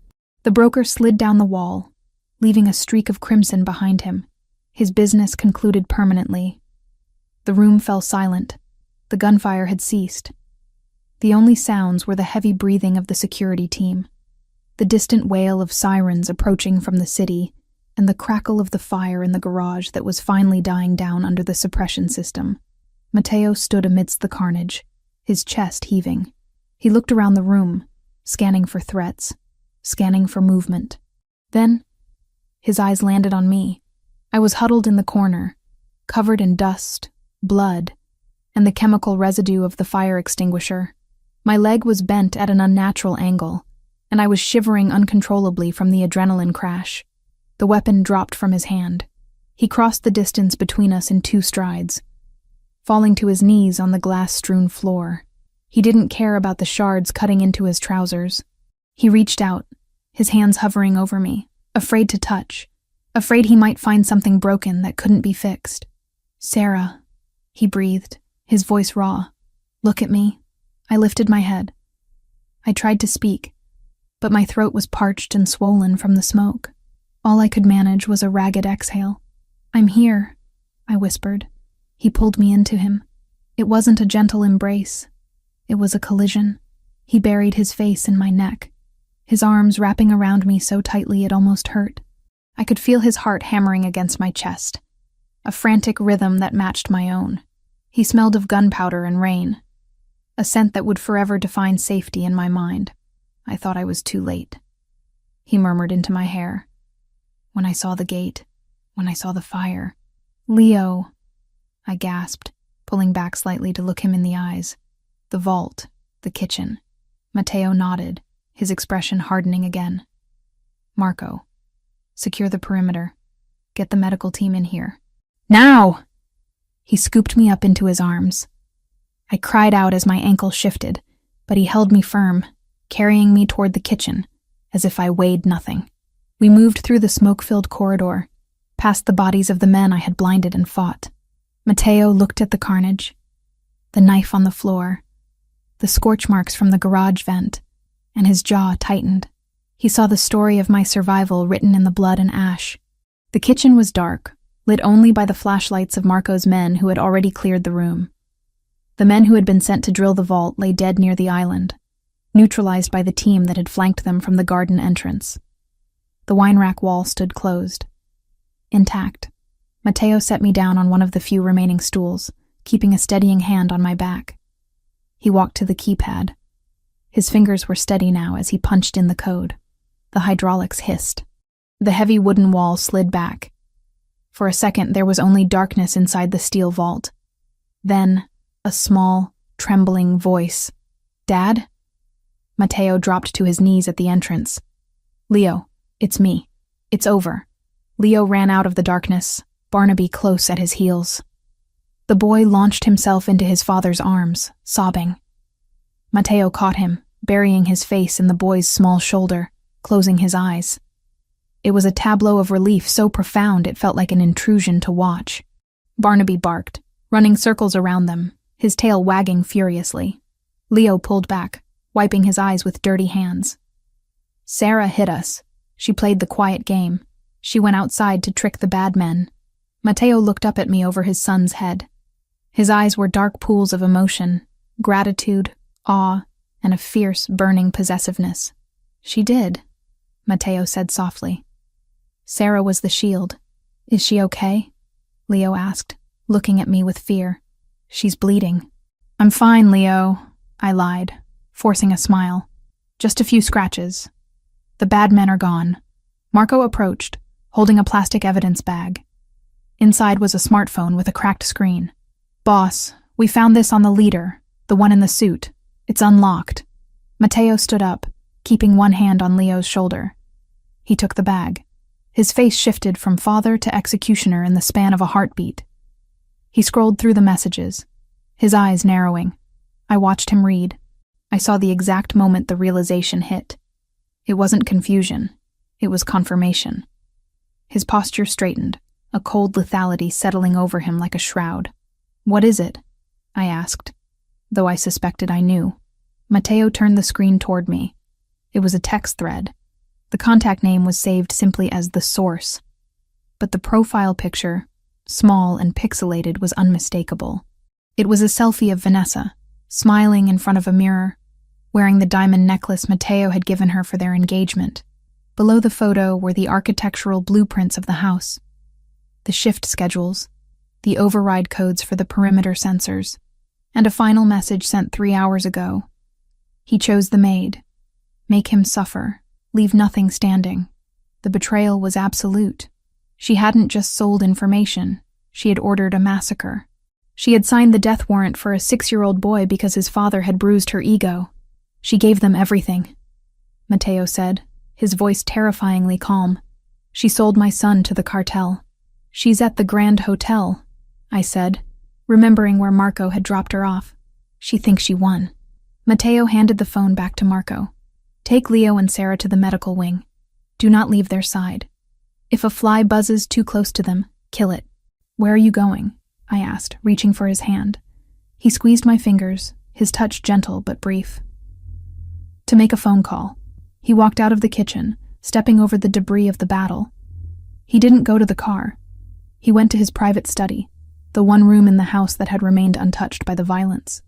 The broker slid down the wall, leaving a streak of crimson behind him. His business concluded permanently. The room fell silent. The gunfire had ceased. The only sounds were the heavy breathing of the security team, the distant wail of sirens approaching from the city, and the crackle of the fire in the garage that was finally dying down under the suppression system. Matteo stood amidst the carnage, his chest heaving. He looked around the room, scanning for threats, scanning for movement. Then, his eyes landed on me. I was huddled in the corner, covered in dust, blood, and the chemical residue of the fire extinguisher. My leg was bent at an unnatural angle, and I was shivering uncontrollably from the adrenaline crash. The weapon dropped from his hand. He crossed the distance between us in 2 strides, falling to his knees on the glass-strewn floor. He didn't care about the shards cutting into his trousers. He reached out, his hands hovering over me, afraid to touch, afraid he might find something broken that couldn't be fixed. "Sarah," he breathed, his voice raw. "Look at me." I lifted my head. I tried to speak, but my throat was parched and swollen from the smoke. All I could manage was a ragged exhale. "I'm here," I whispered. He pulled me into him. It wasn't a gentle embrace. It was a collision. He buried his face in my neck, his arms wrapping around me so tightly it almost hurt. I could feel his heart hammering against my chest, a frantic rhythm that matched my own. He smelled of gunpowder and rain, a scent that would forever define safety in my mind. I thought I was too late. He murmured into my hair. "When I saw the gate, when I saw the fire." "Leo," I gasped, pulling back slightly to look him in the eyes. "The vault, the kitchen." Matteo nodded, his expression hardening again. "Marco, secure the perimeter. Get the medical team in here." "Now!" He scooped me up into his arms. I cried out as my ankle shifted, but he held me firm, carrying me toward the kitchen, as if I weighed nothing. We moved through the smoke-filled corridor, past the bodies of the men I had blinded and fought. Matteo looked at the carnage, the knife on the floor, the scorch marks from the garage vent, and his jaw tightened. He saw the story of my survival written in the blood and ash. The kitchen was dark, lit only by the flashlights of Marco's men who had already cleared the room. The men who had been sent to drill the vault lay dead near the island, neutralized by the team that had flanked them from the garden entrance. The wine rack wall stood closed, intact. Matteo set me down on one of the few remaining stools, keeping a steadying hand on my back. He walked to the keypad. His fingers were steady now as he punched in the code. The hydraulics hissed. The heavy wooden wall slid back. For a second, there was only darkness inside the steel vault. Then, a small, trembling voice. "Dad?" Matteo dropped to his knees at the entrance. "Leo, it's me. It's over." Leo ran out of the darkness, Barnaby close at his heels. The boy launched himself into his father's arms, sobbing. Matteo caught him, burying his face in the boy's small shoulder, closing his eyes. It was a tableau of relief so profound it felt like an intrusion to watch. Barnaby barked, running circles around them, his tail wagging furiously. Leo pulled back, wiping his eyes with dirty hands. "Sarah hit us. She played the quiet game. She went outside to trick the bad men." Matteo looked up at me over his son's head. His eyes were dark pools of emotion, gratitude, awe, and a fierce, burning possessiveness. "She did," Matteo said softly. "Sarah was the shield. Is she okay?" Leo asked, looking at me with fear. "She's bleeding." "I'm fine, Leo," I lied, forcing a smile. "Just a few scratches. The bad men are gone." Marco approached, holding a plastic evidence bag. Inside was a smartphone with a cracked screen. "Boss, we found this on the leader, the one in the suit. It's unlocked." Matteo stood up, keeping one hand on Leo's shoulder. He took the bag. His face shifted from father to executioner in the span of a heartbeat. He scrolled through the messages, his eyes narrowing. I watched him read. I saw the exact moment the realization hit. It wasn't confusion. It was confirmation. His posture straightened, a cold lethality settling over him like a shroud. "What is it?" I asked, though I suspected I knew. Matteo turned the screen toward me. It was a text thread. The contact name was saved simply as The Source. But the profile picture, small and pixelated, was unmistakable. It was a selfie of Vanessa, smiling in front of a mirror, wearing the diamond necklace Matteo had given her for their engagement. Below the photo were the architectural blueprints of the house, the shift schedules, the override codes for the perimeter sensors, and a final message sent 3 hours ago. He chose the Maid. Make him suffer. Leave nothing standing. The betrayal was absolute. She hadn't just sold information. She had ordered a massacre. She had signed the death warrant for a 6-year-old boy because his father had bruised her ego. She gave them everything, Matteo said, his voice terrifyingly calm. She sold my son to the cartel. She's at the Grand Hotel, I said, remembering where Marco had dropped her off. She thinks she won. Matteo handed the phone back to Marco. Take Leo and Sarah to the medical wing. Do not leave their side. If a fly buzzes too close to them, kill it. Where are you going? I asked, reaching for his hand. He squeezed my fingers, his touch gentle but brief. To make a phone call. He walked out of the kitchen, stepping over the debris of the battle. He didn't go to the car. He went to his private study, the one room in the house that had remained untouched by the violence.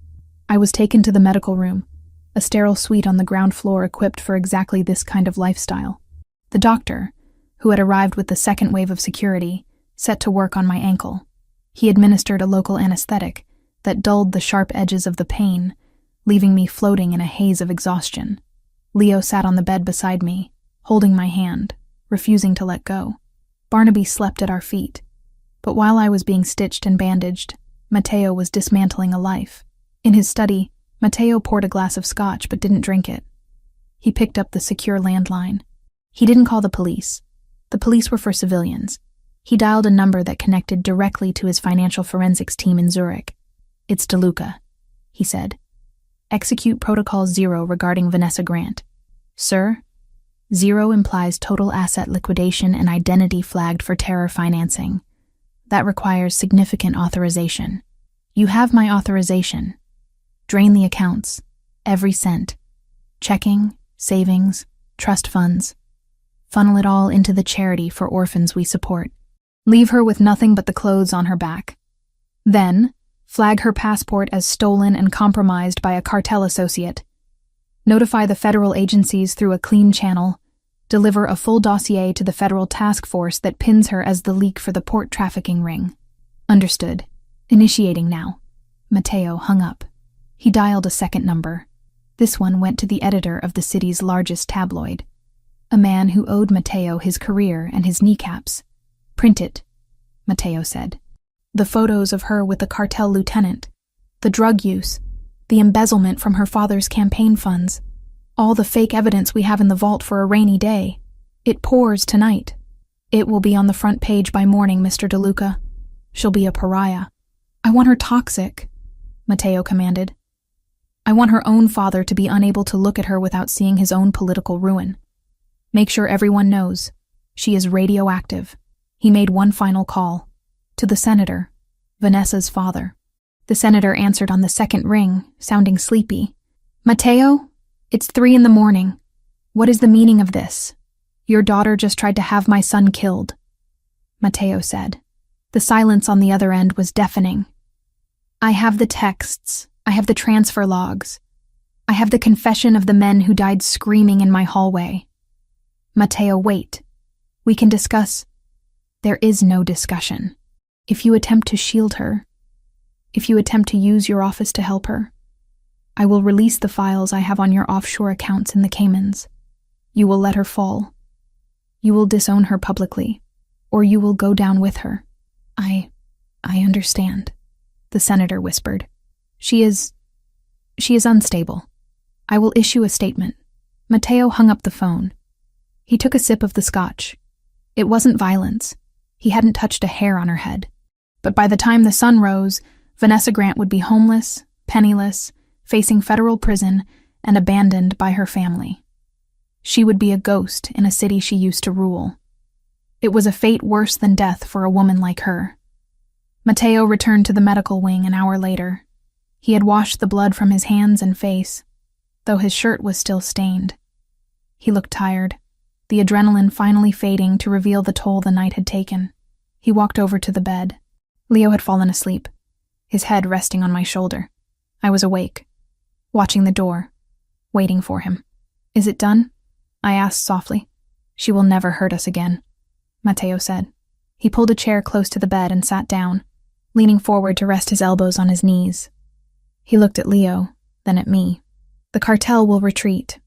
I was taken to the medical room, a sterile suite on the ground floor equipped for exactly this kind of lifestyle. The doctor, who had arrived with the second wave of security, set to work on my ankle. He administered a local anesthetic that dulled the sharp edges of the pain, leaving me floating in a haze of exhaustion. Leo sat on the bed beside me, holding my hand, refusing to let go. Barnaby slept at our feet. But while I was being stitched and bandaged, Matteo was dismantling a life. In his study, Matteo poured a glass of scotch but didn't drink it. He picked up the secure landline. He didn't call the police. The police were for civilians. He dialed a number that connected directly to his financial forensics team in Zurich. It's DeLuca, he said. Execute Protocol 0 regarding Vanessa Grant. Sir, 0 implies total asset liquidation and identity flagged for terror financing. That requires significant authorization. You have my authorization. Drain the accounts, every cent. Checking, savings, trust funds. Funnel it all into the charity for orphans we support. Leave her with nothing but the clothes on her back. Then, flag her passport as stolen and compromised by a cartel associate. Notify the federal agencies through a clean channel. Deliver a full dossier to the federal task force that pins her as the leak for the port trafficking ring. Understood. Initiating now. Matteo hung up. He dialed a second number. This one went to the editor of the city's largest tabloid. A man who owed Matteo his career and his kneecaps. Print it, Matteo said. The photos of her with the cartel lieutenant, the drug use, the embezzlement from her father's campaign funds, all the fake evidence we have in the vault for a rainy day. It pours tonight. It will be on the front page by morning, Mr. DeLuca. She'll be a pariah. I want her toxic, Matteo commanded. I want her own father to be unable to look at her without seeing his own political ruin. Make sure everyone knows. She is radioactive. He made one final call. To the senator, Vanessa's father. The senator answered on the second ring, sounding sleepy. Matteo? It's 3 a.m. What is the meaning of this? Your daughter just tried to have my son killed, Matteo said. The silence on the other end was deafening. I have the texts. I have the transfer logs. I have the confession of the men who died screaming in my hallway. Matteo, wait. We can discuss. There is no discussion. If you attempt to shield her, if you attempt to use your office to help her, I will release the files I have on your offshore accounts in the Caymans. You will let her fall. You will disown her publicly, or you will go down with her. I understand, the senator whispered. She is unstable. I will issue a statement. Matteo hung up the phone. He took a sip of the scotch. It wasn't violence. He hadn't touched a hair on her head. But by the time the sun rose, Vanessa Grant would be homeless, penniless, facing federal prison, and abandoned by her family. She would be a ghost in a city she used to rule. It was a fate worse than death for a woman like her. Matteo returned to the medical wing an hour later. He had washed the blood from his hands and face, though his shirt was still stained. He looked tired, the adrenaline finally fading to reveal the toll the night had taken. He walked over to the bed. Leo had fallen asleep, his head resting on my shoulder. I was awake, watching the door, waiting for him. "Is it done?" I asked softly. "She will never hurt us again," Matteo said. He pulled a chair close to the bed and sat down, leaning forward to rest his elbows on his knees. He looked at Leo, then at me. "The cartel will retreat.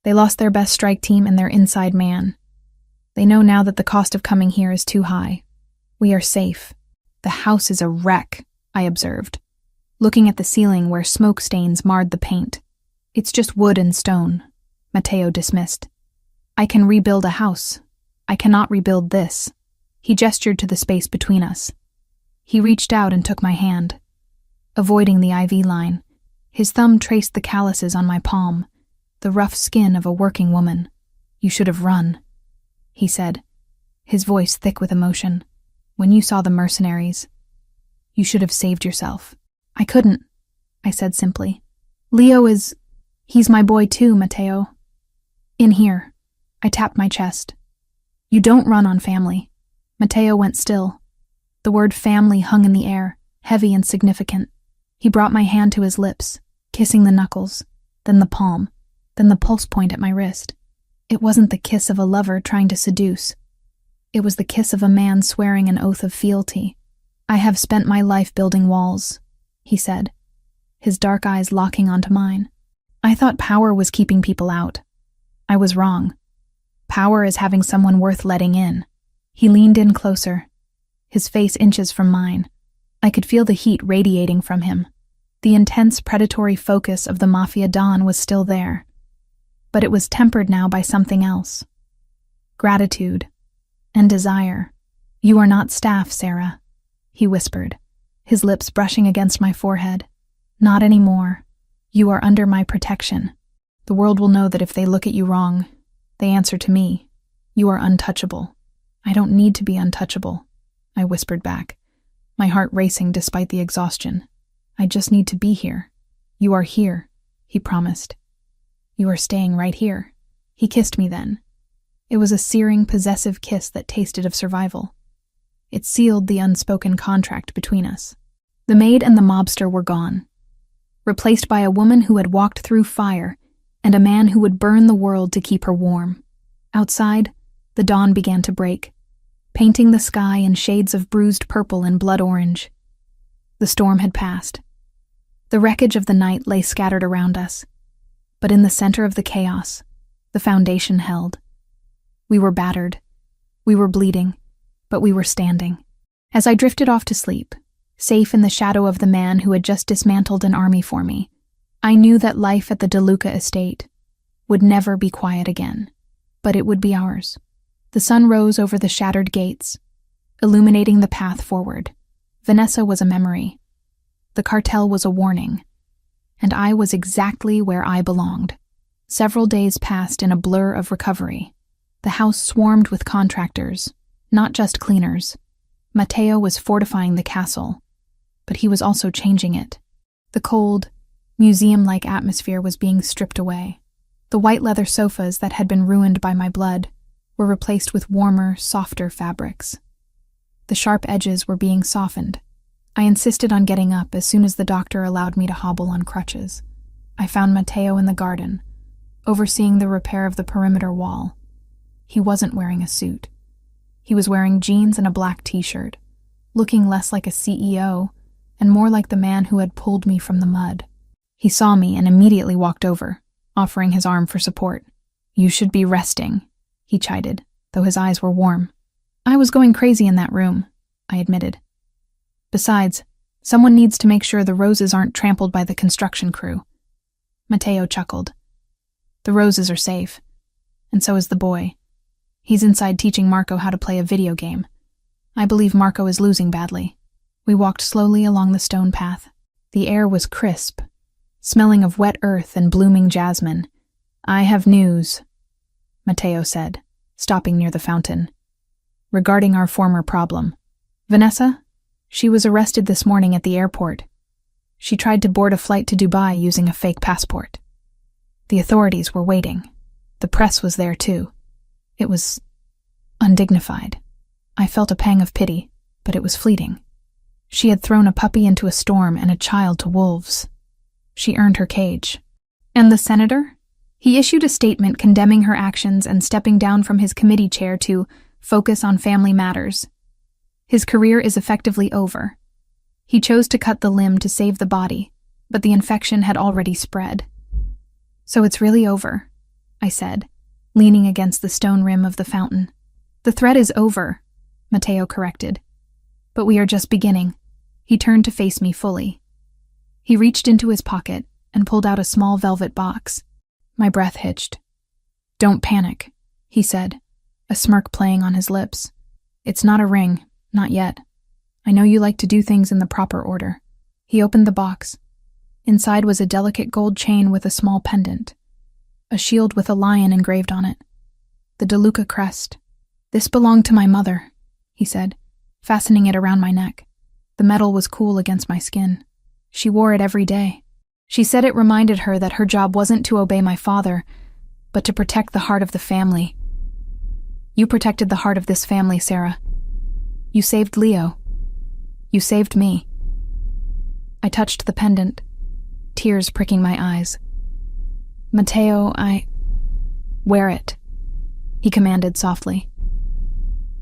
They lost their best strike team and their inside man. They know now that the cost of coming here is too high. We are safe." "The house is a wreck," I observed, looking at the ceiling where smoke stains marred the paint. "It's just wood and stone," Matteo dismissed. "I can rebuild a house. I cannot rebuild this." He gestured to the space between us. He reached out and took my hand. Avoiding the IV line, his thumb traced the calluses on my palm, the rough skin of a working woman. "You should have run," he said, his voice thick with emotion. "When you saw the mercenaries, you should have saved yourself." "I couldn't," I said simply. He's my boy too, Matteo." "In here." I tapped my chest. "You don't run on family." Matteo went still. The word family hung in the air, heavy and significant. He brought my hand to his lips, kissing the knuckles, then the palm, then the pulse point at my wrist. It wasn't the kiss of a lover trying to seduce. It was the kiss of a man swearing an oath of fealty. "I have spent my life building walls," he said, his dark eyes locking onto mine. "I thought power was keeping people out. I was wrong. Power is having someone worth letting in." He leaned in closer, his face inches from mine. I could feel the heat radiating from him. The intense predatory focus of the Mafia Don was still there, but it was tempered now by something else. Gratitude and desire. "You are not staff, Sarah," he whispered, his lips brushing against my forehead. "Not anymore. You are under my protection. The world will know that if they look at you wrong, they answer to me. You are untouchable." "I don't need to be untouchable," I whispered back, my heart racing despite the exhaustion. "I just need to be here." "You are here," he promised. "You are staying right here." He kissed me then. It was a searing, possessive kiss that tasted of survival. It sealed the unspoken contract between us. The maid and the mobster were gone, replaced by a woman who had walked through fire and a man who would burn the world to keep her warm. Outside, the dawn began to break, painting the sky in shades of bruised purple and blood orange. The storm had passed. The wreckage of the night lay scattered around us, but in the center of the chaos, the foundation held. We were battered, we were bleeding, but we were standing. As I drifted off to sleep, safe in the shadow of the man who had just dismantled an army for me, I knew that life at the DeLuca estate would never be quiet again, but it would be ours. The sun rose over the shattered gates, illuminating the path forward. Vanessa was a memory. The cartel was a warning, and I was exactly where I belonged. Several days passed in a blur of recovery. The house swarmed with contractors, not just cleaners. Matteo was fortifying the castle, but he was also changing it. The cold, museum-like atmosphere was being stripped away. The white leather sofas that had been ruined by my blood were replaced with warmer, softer fabrics. The sharp edges were being softened. I insisted on getting up as soon as the doctor allowed me to hobble on crutches. I found Matteo in the garden, overseeing the repair of the perimeter wall. He wasn't wearing a suit. He was wearing jeans and a black t-shirt, looking less like a CEO and more like the man who had pulled me from the mud. He saw me and immediately walked over, offering his arm for support. "You should be resting," he chided, though his eyes were warm. "I was going crazy in that room," I admitted. "Besides, someone needs to make sure the roses aren't trampled by the construction crew." Matteo chuckled. "The roses are safe, and so is the boy. He's inside teaching Marco how to play a video game. I believe Marco is losing badly." We walked slowly along the stone path. The air was crisp, smelling of wet earth and blooming jasmine. "I have news," Matteo said, stopping near the fountain. "Regarding our former problem. Vanessa? She was arrested this morning at the airport. She tried to board a flight to Dubai using a fake passport. The authorities were waiting. The press was there too. It was undignified. I felt a pang of pity, but it was fleeting. She had thrown a puppy into a storm and a child to wolves. She earned her cage. And the senator? He issued a statement condemning her actions and stepping down from his committee chair to focus on family matters. His career is effectively over. He chose to cut the limb to save the body, but the infection had already spread. So it's really over, I said, leaning against the stone rim of the fountain. The threat is over, Matteo corrected. But we are just beginning. He turned to face me fully. He reached into his pocket and pulled out a small velvet box. My breath hitched. Don't panic, he said, a smirk playing on his lips. It's not a ring, not yet. I know you like to do things in the proper order. He opened the box. Inside was a delicate gold chain with a small pendant. A shield with a lion engraved on it. The DeLuca crest. This belonged to my mother, he said, fastening it around my neck. The metal was cool against my skin. She wore it every day. She said it reminded her that her job wasn't to obey my father, but to protect the heart of the family. You protected the heart of this family, Sarah. You saved Leo. You saved me. I touched the pendant, tears pricking my eyes. Matteo, wear it, he commanded softly.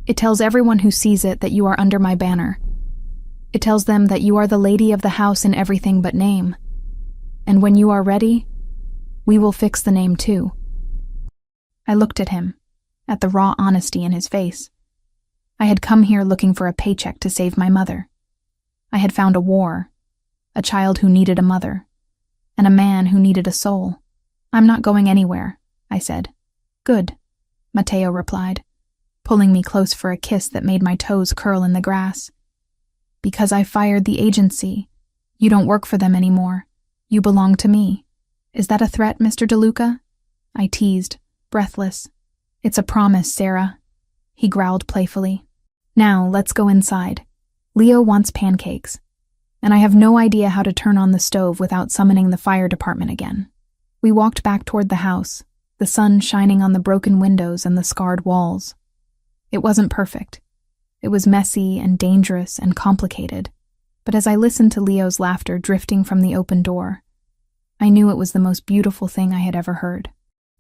It tells everyone who sees it that you are under my banner. It tells them that you are the lady of the house in everything but name. And when you are ready, we will fix the name too. I looked at him, at the raw honesty in his face. I had come here looking for a paycheck to save my mother. I had found a war, a child who needed a mother, and a man who needed a soul. I'm not going anywhere, I said. Good, Matteo replied, pulling me close for a kiss that made my toes curl in the grass. Because I fired the agency. You don't work for them anymore. You belong to me. Is that a threat, Mr. DeLuca? I teased, breathless. It's a promise, Sarah, he growled playfully. Now, let's go inside. Leo wants pancakes, and I have no idea how to turn on the stove without summoning the fire department again. We walked back toward the house, the sun shining on the broken windows and the scarred walls. It wasn't perfect. It was messy and dangerous and complicated, but as I listened to Leo's laughter drifting from the open door, I knew it was the most beautiful thing I had ever heard.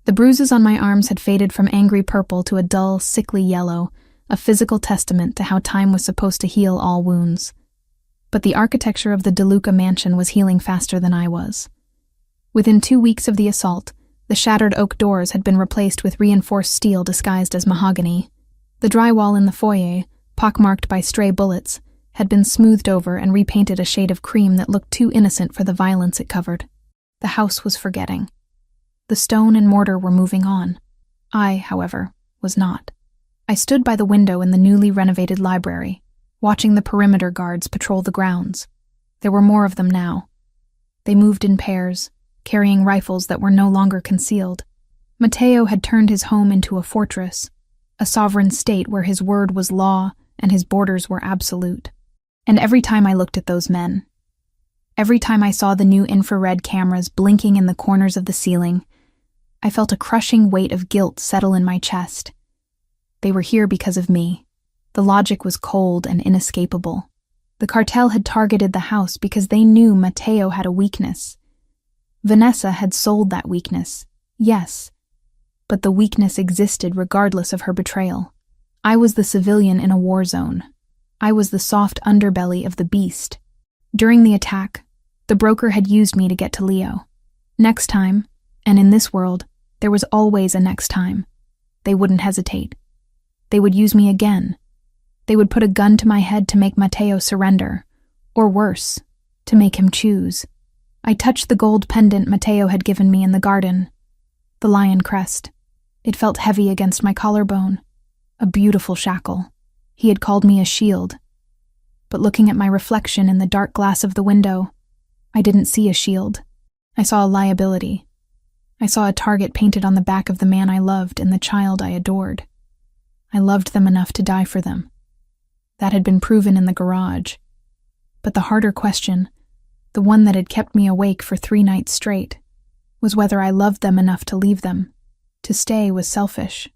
The bruises on my arms had faded from angry purple to a dull, sickly yellow, a physical testament to how time was supposed to heal all wounds. But the architecture of the DeLuca mansion was healing faster than I was. Within 2 weeks of the assault, the shattered oak doors had been replaced with reinforced steel disguised as mahogany. The drywall in the foyer, pockmarked by stray bullets, had been smoothed over and repainted a shade of cream that looked too innocent for the violence it covered. The house was forgetting. The stone and mortar were moving on. I, however, was not. I stood by the window in the newly renovated library, watching the perimeter guards patrol the grounds. There were more of them now. They moved in pairs, carrying rifles that were no longer concealed. Matteo had turned his home into a fortress, a sovereign state where his word was law and his borders were absolute. And every time I looked at those men, every time I saw the new infrared cameras blinking in the corners of the ceiling, I felt a crushing weight of guilt settle in my chest. They were here because of me. The logic was cold and inescapable. The cartel had targeted the house because they knew Matteo had a weakness. Vanessa had sold that weakness, yes, but the weakness existed regardless of her betrayal. I was the civilian in a war zone. I was the soft underbelly of the beast. During the attack, the broker had used me to get to Leo. Next time, and in this world, there was always a next time. They wouldn't hesitate. They would use me again. They would put a gun to my head to make Matteo surrender, or worse, to make him choose. I touched the gold pendant Matteo had given me in the garden, the lion crest. It felt heavy against my collarbone, a beautiful shackle. He had called me a shield. But looking at my reflection in the dark glass of the window, I didn't see a shield. I saw a liability. I saw a target painted on the back of the man I loved and the child I adored. I loved them enough to die for them. That had been proven in the garage. But the harder question, the one that had kept me awake for 3 nights straight, was whether I loved them enough to leave them. To stay was selfish.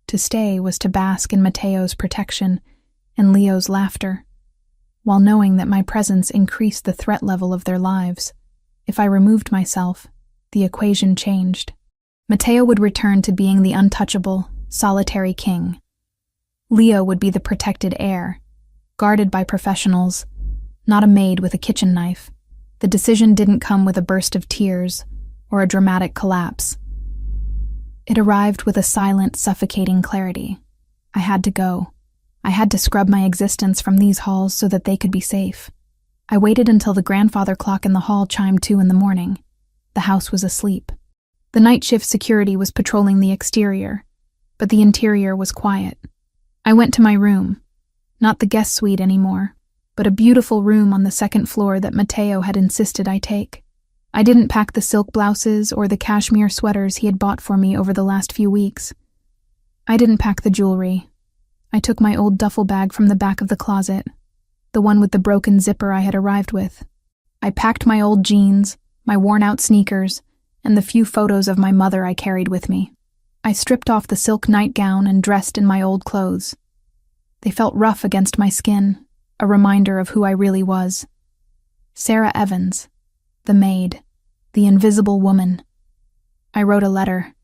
To stay was to bask in Matteo's protection and Leo's laughter, while knowing that my presence increased the threat level of their lives. If I removed myself, the equation changed. Matteo would return to being the untouchable, solitary king. Leo would be the protected heir, guarded by professionals, not a maid with a kitchen knife. The decision didn't come with a burst of tears or a dramatic collapse. It arrived with a silent, suffocating clarity. I had to go. I had to scrub my existence from these halls so that they could be safe. I waited until the grandfather clock in the hall chimed 2 in the morning. The house was asleep. The night shift security was patrolling the exterior, but the interior was quiet. I went to my room, not the guest suite anymore, but a beautiful room on the second floor that Matteo had insisted I take. I didn't pack the silk blouses or the cashmere sweaters he had bought for me over the last few weeks. I didn't pack the jewelry. I took my old duffel bag from the back of the closet, the one with the broken zipper I had arrived with. I packed my old jeans, my worn-out sneakers, and the few photos of my mother I carried with me. I stripped off the silk nightgown and dressed in my old clothes. They felt rough against my skin, a reminder of who I really was. Sarah Evans, the maid, the invisible woman. I wrote a letter.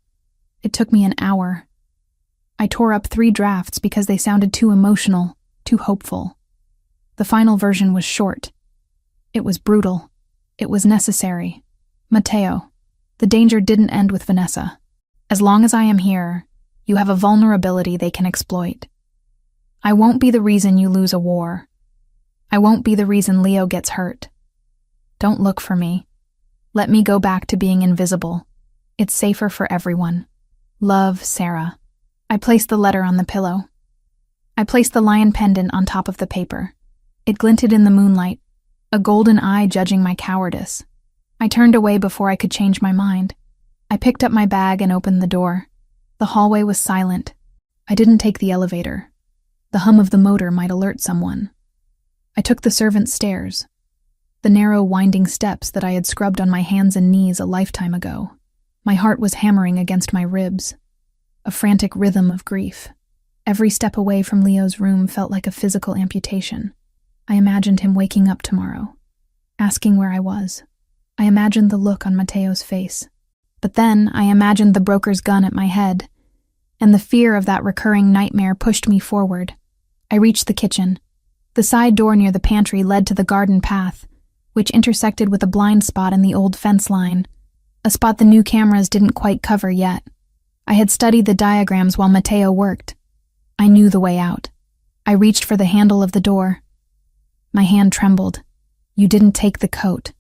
It took me an hour. I tore up 3 drafts because they sounded too emotional, too hopeful. The final version was short. It was brutal. It was necessary. Matteo, the danger didn't end with Vanessa. As long as I am here, you have a vulnerability they can exploit. I won't be the reason you lose a war. I won't be the reason Leo gets hurt. Don't look for me. Let me go back to being invisible. It's safer for everyone. Love, Sarah. I placed the letter on the pillow. I placed the lion pendant on top of the paper. It glinted in the moonlight, a golden eye judging my cowardice. I turned away before I could change my mind. I picked up my bag and opened the door. The hallway was silent. I didn't take the elevator. The hum of the motor might alert someone. I took the servants' stairs, the narrow, winding steps that I had scrubbed on my hands and knees a lifetime ago. My heart was hammering against my ribs, a frantic rhythm of grief. Every step away from Leo's room felt like a physical amputation. I imagined him waking up tomorrow, asking where I was. I imagined the look on Matteo's face. But then I imagined the broker's gun at my head, and the fear of that recurring nightmare pushed me forward. I reached the kitchen. The side door near the pantry led to the garden path, which intersected with a blind spot in the old fence line, a spot the new cameras didn't quite cover yet. I had studied the diagrams while Matteo worked. I knew the way out. I reached for the handle of the door. My hand trembled. You didn't take the coat.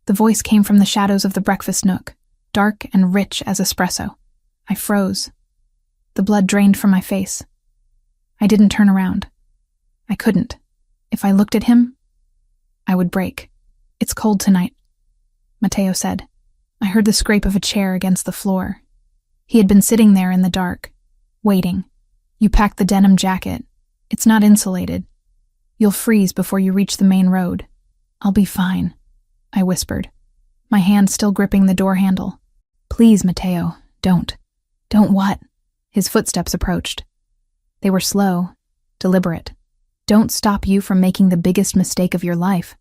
The voice came from the shadows of the breakfast nook, dark and rich as espresso. I froze. The blood drained from my face. I didn't turn around. I couldn't. If I looked at him, I would break. It's cold tonight, Matteo said. I heard the scrape of a chair against the floor. He had been sitting there in the dark, waiting. You packed the denim jacket. It's not insulated. You'll freeze before you reach the main road. I'll be fine, I whispered, my hand still gripping the door handle. Please, Matteo, don't. Don't what? His footsteps approached. They were slow, deliberate. Don't stop you from making the biggest mistake of your life.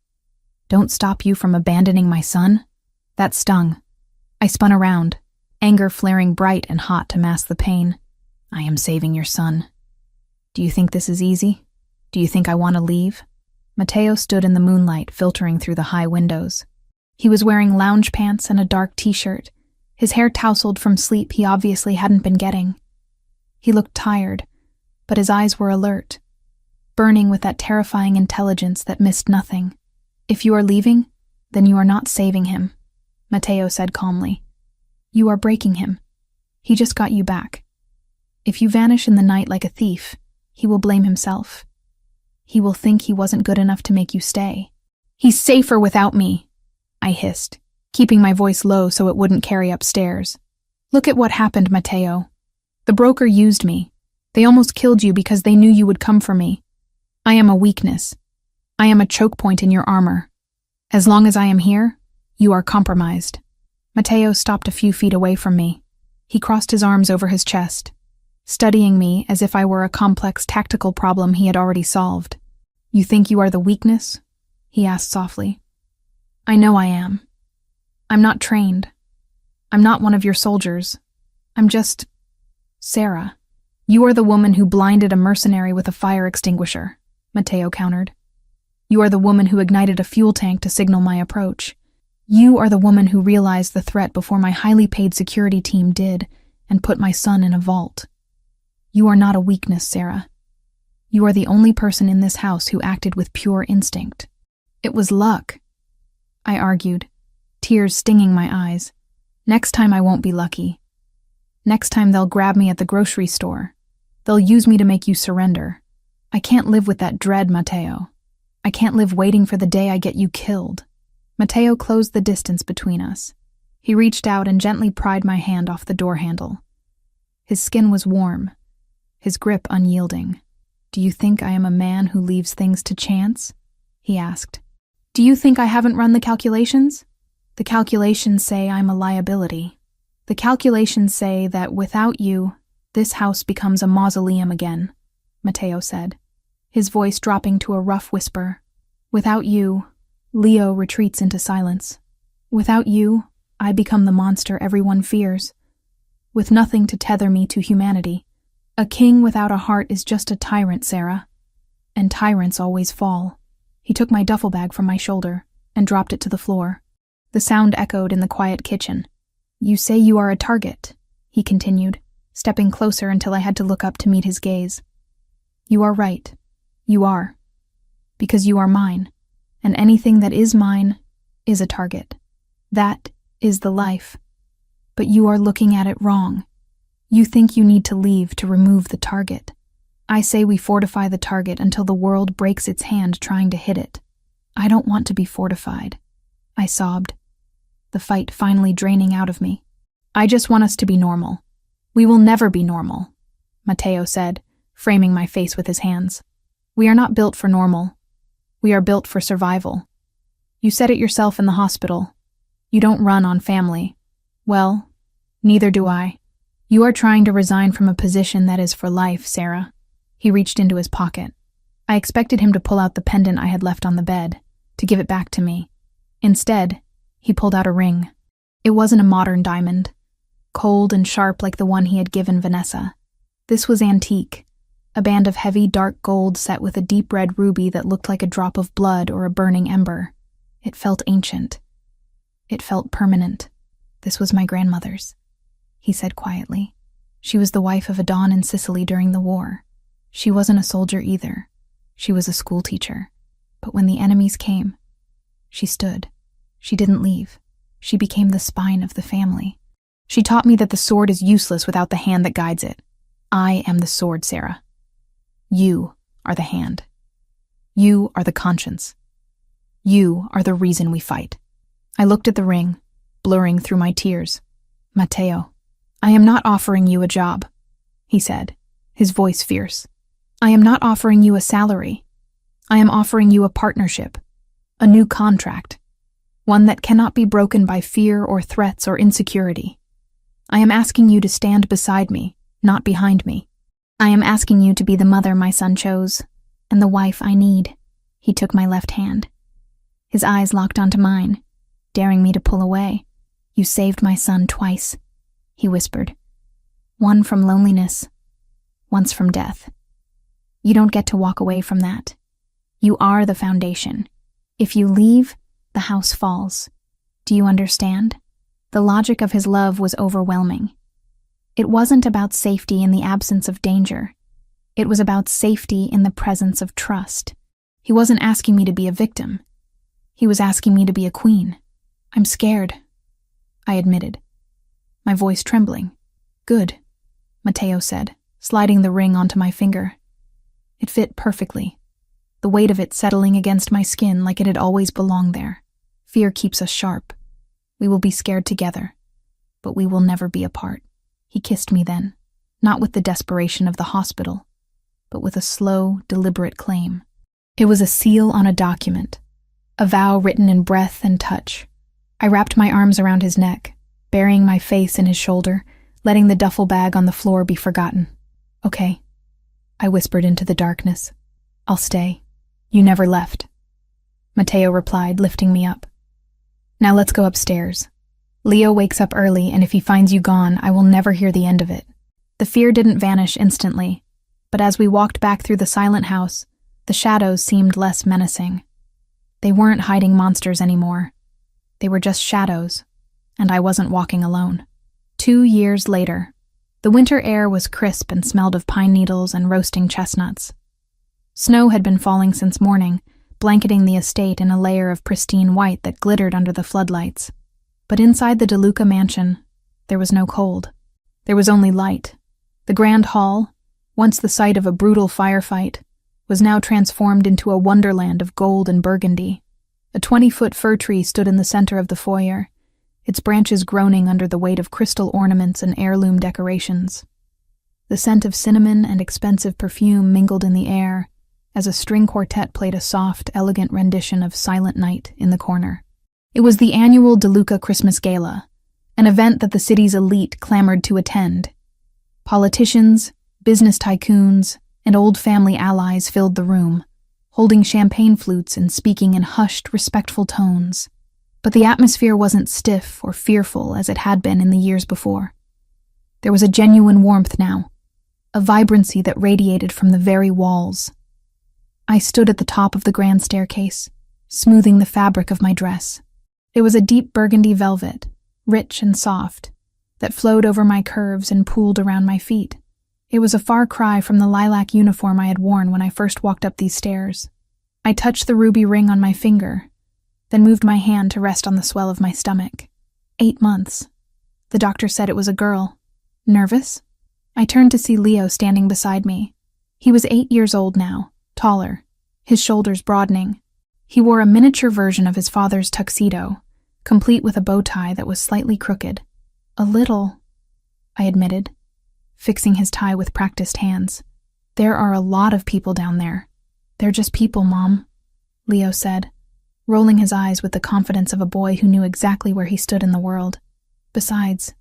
Don't stop you from abandoning my son. That stung. I spun around, anger flaring bright and hot to mask the pain. I am saving your son. Do you think this is easy? Do you think I want to leave? Matteo stood in the moonlight, filtering through the high windows. He was wearing lounge pants and a dark t-shirt, his hair tousled from sleep he obviously hadn't been getting. He looked tired, but his eyes were alert, burning with that terrifying intelligence that missed nothing. If you are leaving, then you are not saving him, Matteo said calmly. You are breaking him. He just got you back. If you vanish in the night like a thief, he will blame himself. He will think he wasn't good enough to make you stay. He's safer without me, I hissed, keeping my voice low so it wouldn't carry upstairs. Look at what happened, Matteo. The broker used me. They almost killed you because they knew you would come for me. I am a weakness. I am a choke point in your armor. As long as I am here, you are compromised. Matteo stopped a few feet away from me. He crossed his arms over his chest, studying me as if I were a complex tactical problem he had already solved. You think you are the weakness? He asked softly. I know I am. I'm not trained. I'm not one of your soldiers. I'm just Sarah. You are the woman who blinded a mercenary with a fire extinguisher, Matteo countered. You are the woman who ignited a fuel tank to signal my approach. You are the woman who realized the threat before my highly paid security team did and put my son in a vault. You are not a weakness, Sarah. You are the only person in this house who acted with pure instinct. It was luck, I argued, tears stinging my eyes. Next time I won't be lucky. Next time they'll grab me at the grocery store. They'll use me to make you surrender. I can't live with that dread, Matteo. I can't live waiting for the day I get you killed. Matteo closed the distance between us. He reached out and gently pried my hand off the door handle. His skin was warm, his grip unyielding. Do you think I am a man who leaves things to chance? He asked. Do you think I haven't run the calculations? The calculations say I'm a liability. The calculations say that without you, this house becomes a mausoleum again, Matteo said, his voice dropping to a rough whisper. Without you, Leo retreats into silence. Without you, I become the monster everyone fears. With nothing to tether me to humanity. A king without a heart is just a tyrant, Sarah. And tyrants always fall. He took my duffel bag from my shoulder and dropped it to the floor. The sound echoed in the quiet kitchen. You say you are a target, he continued, stepping closer until I had to look up to meet his gaze. You are right. You are. Because you are mine. And anything that is mine is a target. That is the life. But you are looking at it wrong. You think you need to leave to remove the target. I say we fortify the target until the world breaks its hand trying to hit it. I don't want to be fortified. I sobbed, the fight finally draining out of me. I just want us to be normal. We will never be normal, Matteo said, framing my face with his hands. We are not built for normal. We are built for survival. You said it yourself in the hospital. You don't run on family. Well, neither do I. You are trying to resign from a position that is for life, Sarah. He reached into his pocket. I expected him to pull out the pendant I had left on the bed, to give it back to me. Instead, he pulled out a ring. It wasn't a modern diamond, cold and sharp like the one he had given Vanessa. This was antique, a band of heavy dark gold set with a deep red ruby that looked like a drop of blood or a burning ember. It felt ancient. It felt permanent. This was my grandmother's, he said quietly. She was the wife of a Don in Sicily during the war. She wasn't a soldier either. She was a schoolteacher. But when the enemies came, she stood. She didn't leave. She became the spine of the family. She taught me that the sword is useless without the hand that guides it. I am the sword, Sarah. You are the hand. You are the conscience. You are the reason we fight. I looked at the ring, blurring through my tears. Matteo, I am not offering you a job, he said, his voice fierce. I am not offering you a salary. I am offering you a partnership, a new contract, one that cannot be broken by fear or threats or insecurity. I am asking you to stand beside me, not behind me. I am asking you to be the mother my son chose, and the wife I need. He took my left hand. His eyes locked onto mine, daring me to pull away. You saved my son twice, he whispered. One from loneliness, once from death. You don't get to walk away from that. You are the foundation. If you leave, the house falls. Do you understand? The logic of his love was overwhelming. It wasn't about safety in the absence of danger. It was about safety in the presence of trust. He wasn't asking me to be a victim. He was asking me to be a queen. I'm scared, I admitted, my voice trembling. Good, Matteo said, sliding the ring onto my finger. It fit perfectly, the weight of it settling against my skin like it had always belonged there. Fear keeps us sharp. We will be scared together, but we will never be apart. He kissed me then, not with the desperation of the hospital, but with a slow, deliberate claim. It was a seal on a document, a vow written in breath and touch. I wrapped my arms around his neck, burying my face in his shoulder, letting the duffel bag on the floor be forgotten. Okay, I whispered into the darkness. I'll stay. You never left. Matteo replied, lifting me up. Now let's go upstairs. Leo wakes up early, and if he finds you gone, I will never hear the end of it. The fear didn't vanish instantly, but as we walked back through the silent house, the shadows seemed less menacing. They weren't hiding monsters anymore. They were just shadows, and I wasn't walking alone. 2 years later, the winter air was crisp and smelled of pine needles and roasting chestnuts. Snow had been falling since morning, blanketing the estate in a layer of pristine white that glittered under the floodlights. But inside the DeLuca mansion, there was no cold. There was only light. The grand hall, once the site of a brutal firefight, was now transformed into a wonderland of gold and burgundy. A 20-foot fir tree stood in the center of the foyer, its branches groaning under the weight of crystal ornaments and heirloom decorations. The scent of cinnamon and expensive perfume mingled in the air as a string quartet played a soft, elegant rendition of Silent Night in the corner. It was the annual DeLuca Christmas Gala, an event that the city's elite clamored to attend. Politicians, business tycoons, and old family allies filled the room, holding champagne flutes and speaking in hushed, respectful tones. But the atmosphere wasn't stiff or fearful as it had been in the years before. There was a genuine warmth now, a vibrancy that radiated from the very walls. I stood at the top of the grand staircase, smoothing the fabric of my dress. It was a deep burgundy velvet, rich and soft, that flowed over my curves and pooled around my feet. It was a far cry from the lilac uniform I had worn when I first walked up these stairs. I touched the ruby ring on my finger, then moved my hand to rest on the swell of my stomach. 8 months. The doctor said it was a girl. Nervous? I turned to see Leo standing beside me. He was 8 years old now, taller, his shoulders broadening. He wore a miniature version of his father's tuxedo, complete with a bow tie that was slightly crooked. A little, I admitted, fixing his tie with practiced hands. There are a lot of people down there. They're just people, Mom, Leo said, rolling his eyes with the confidence of a boy who knew exactly where he stood in the world. Besides,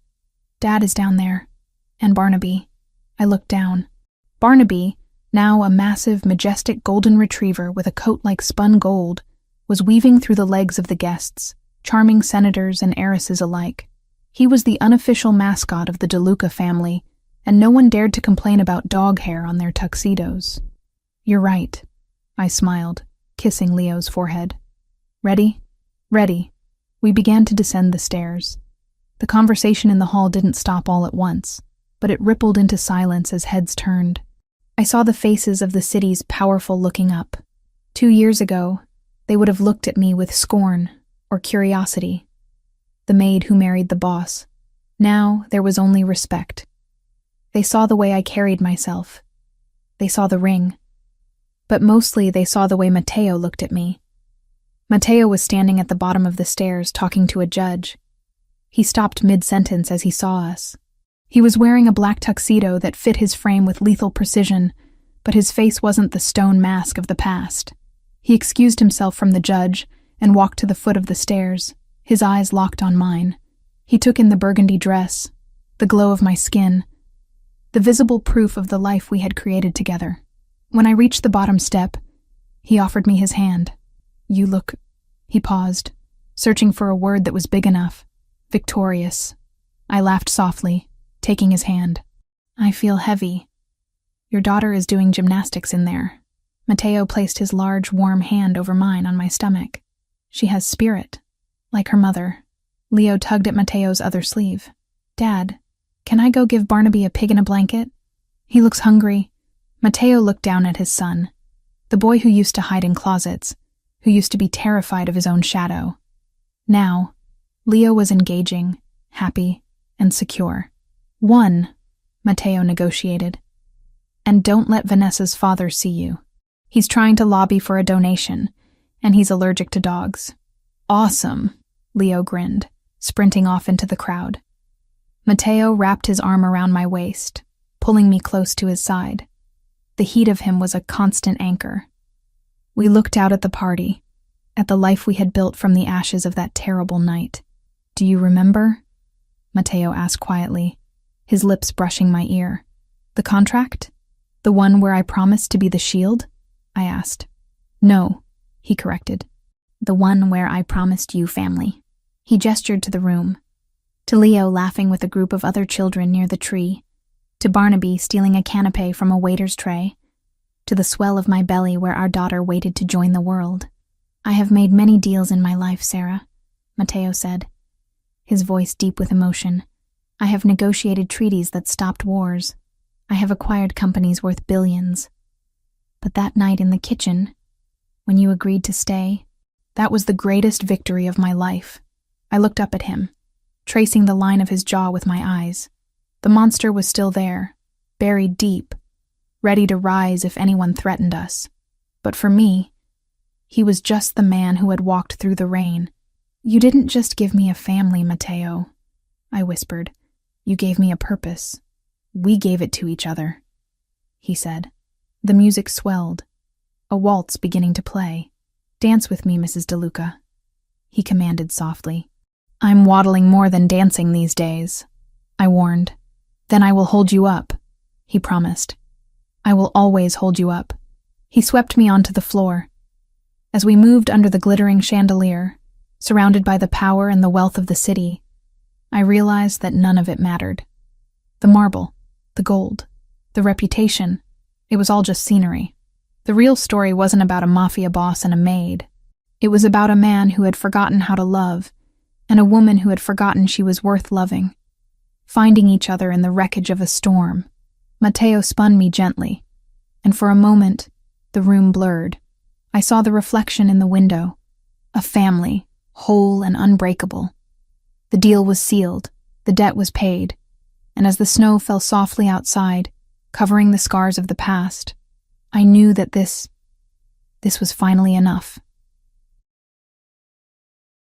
Dad is down there, and Barnaby. I looked down. Barnaby, now a massive, majestic golden retriever with a coat like spun gold, was weaving through the legs of the guests, charming senators and heiresses alike. He was the unofficial mascot of the DeLuca family, and no one dared to complain about dog hair on their tuxedos. You're right, I smiled, kissing Leo's forehead. Ready? Ready. We began to descend the stairs. The conversation in the hall didn't stop all at once, but it rippled into silence as heads turned. I saw the faces of the city's powerful looking up. 2 years ago, they would have looked at me with scorn or curiosity. The maid who married the boss. Now there was only respect. They saw the way I carried myself. They saw the ring. But mostly they saw the way Mateo looked at me. Mateo was standing at the bottom of the stairs talking to a judge. He stopped mid-sentence as he saw us. He was wearing a black tuxedo that fit his frame with lethal precision, but his face wasn't the stone mask of the past. He excused himself from the judge and walked to the foot of the stairs, his eyes locked on mine. He took in the burgundy dress, the glow of my skin, the visible proof of the life we had created together. When I reached the bottom step, he offered me his hand. You look... He paused, searching for a word that was big enough. Victorious. I laughed softly, taking his hand. I feel heavy. Your daughter is doing gymnastics in there. Mateo placed his large, warm hand over mine on my stomach. She has spirit, like her mother. Leo tugged at Mateo's other sleeve. Dad, can I go give Barnaby a pig in a blanket? He looks hungry. Mateo looked down at his son, the boy who used to hide in closets, who used to be terrified of his own shadow. Now, Leo was engaging, happy, and secure. 1, Mateo negotiated. And don't let Vanessa's father see you. He's trying to lobby for a donation, and he's allergic to dogs. Awesome, Leo grinned, sprinting off into the crowd. Mateo wrapped his arm around my waist, pulling me close to his side. The heat of him was a constant anchor. We looked out at the party, at the life we had built from the ashes of that terrible night. Do you remember? Mateo asked quietly, his lips brushing my ear. The contract? The one where I promised to be the shield? I asked. No, he corrected. The one where I promised you family. He gestured to the room, to Leo laughing with a group of other children near the tree, to Barnaby stealing a canapé from a waiter's tray, to the swell of my belly where our daughter waited to join the world. I have made many deals in my life, Sarah, Matteo said, his voice deep with emotion. I have negotiated treaties that stopped wars. I have acquired companies worth billions. But that night in the kitchen, when you agreed to stay, that was the greatest victory of my life. I looked up at him, tracing the line of his jaw with my eyes. The monster was still there, buried deep, ready to rise if anyone threatened us. But for me, he was just the man who had walked through the rain. You didn't just give me a family, Matteo, I whispered. You gave me a purpose. We gave it to each other, he said. The music swelled, a waltz beginning to play. Dance with me, Mrs. DeLuca, he commanded softly. I'm waddling more than dancing these days, I warned. Then I will hold you up, he promised. I will always hold you up. He swept me onto the floor. As we moved under the glittering chandelier, surrounded by the power and the wealth of the city, I realized that none of it mattered. The marble, the gold, the reputation, it was all just scenery. The real story wasn't about a mafia boss and a maid. It was about a man who had forgotten how to love, and a woman who had forgotten she was worth loving. Finding each other in the wreckage of a storm, Matteo spun me gently, and for a moment, the room blurred. I saw the reflection in the window, a family, whole and unbreakable. The deal was sealed, the debt was paid, and as the snow fell softly outside, covering the scars of the past, I knew that this was finally enough.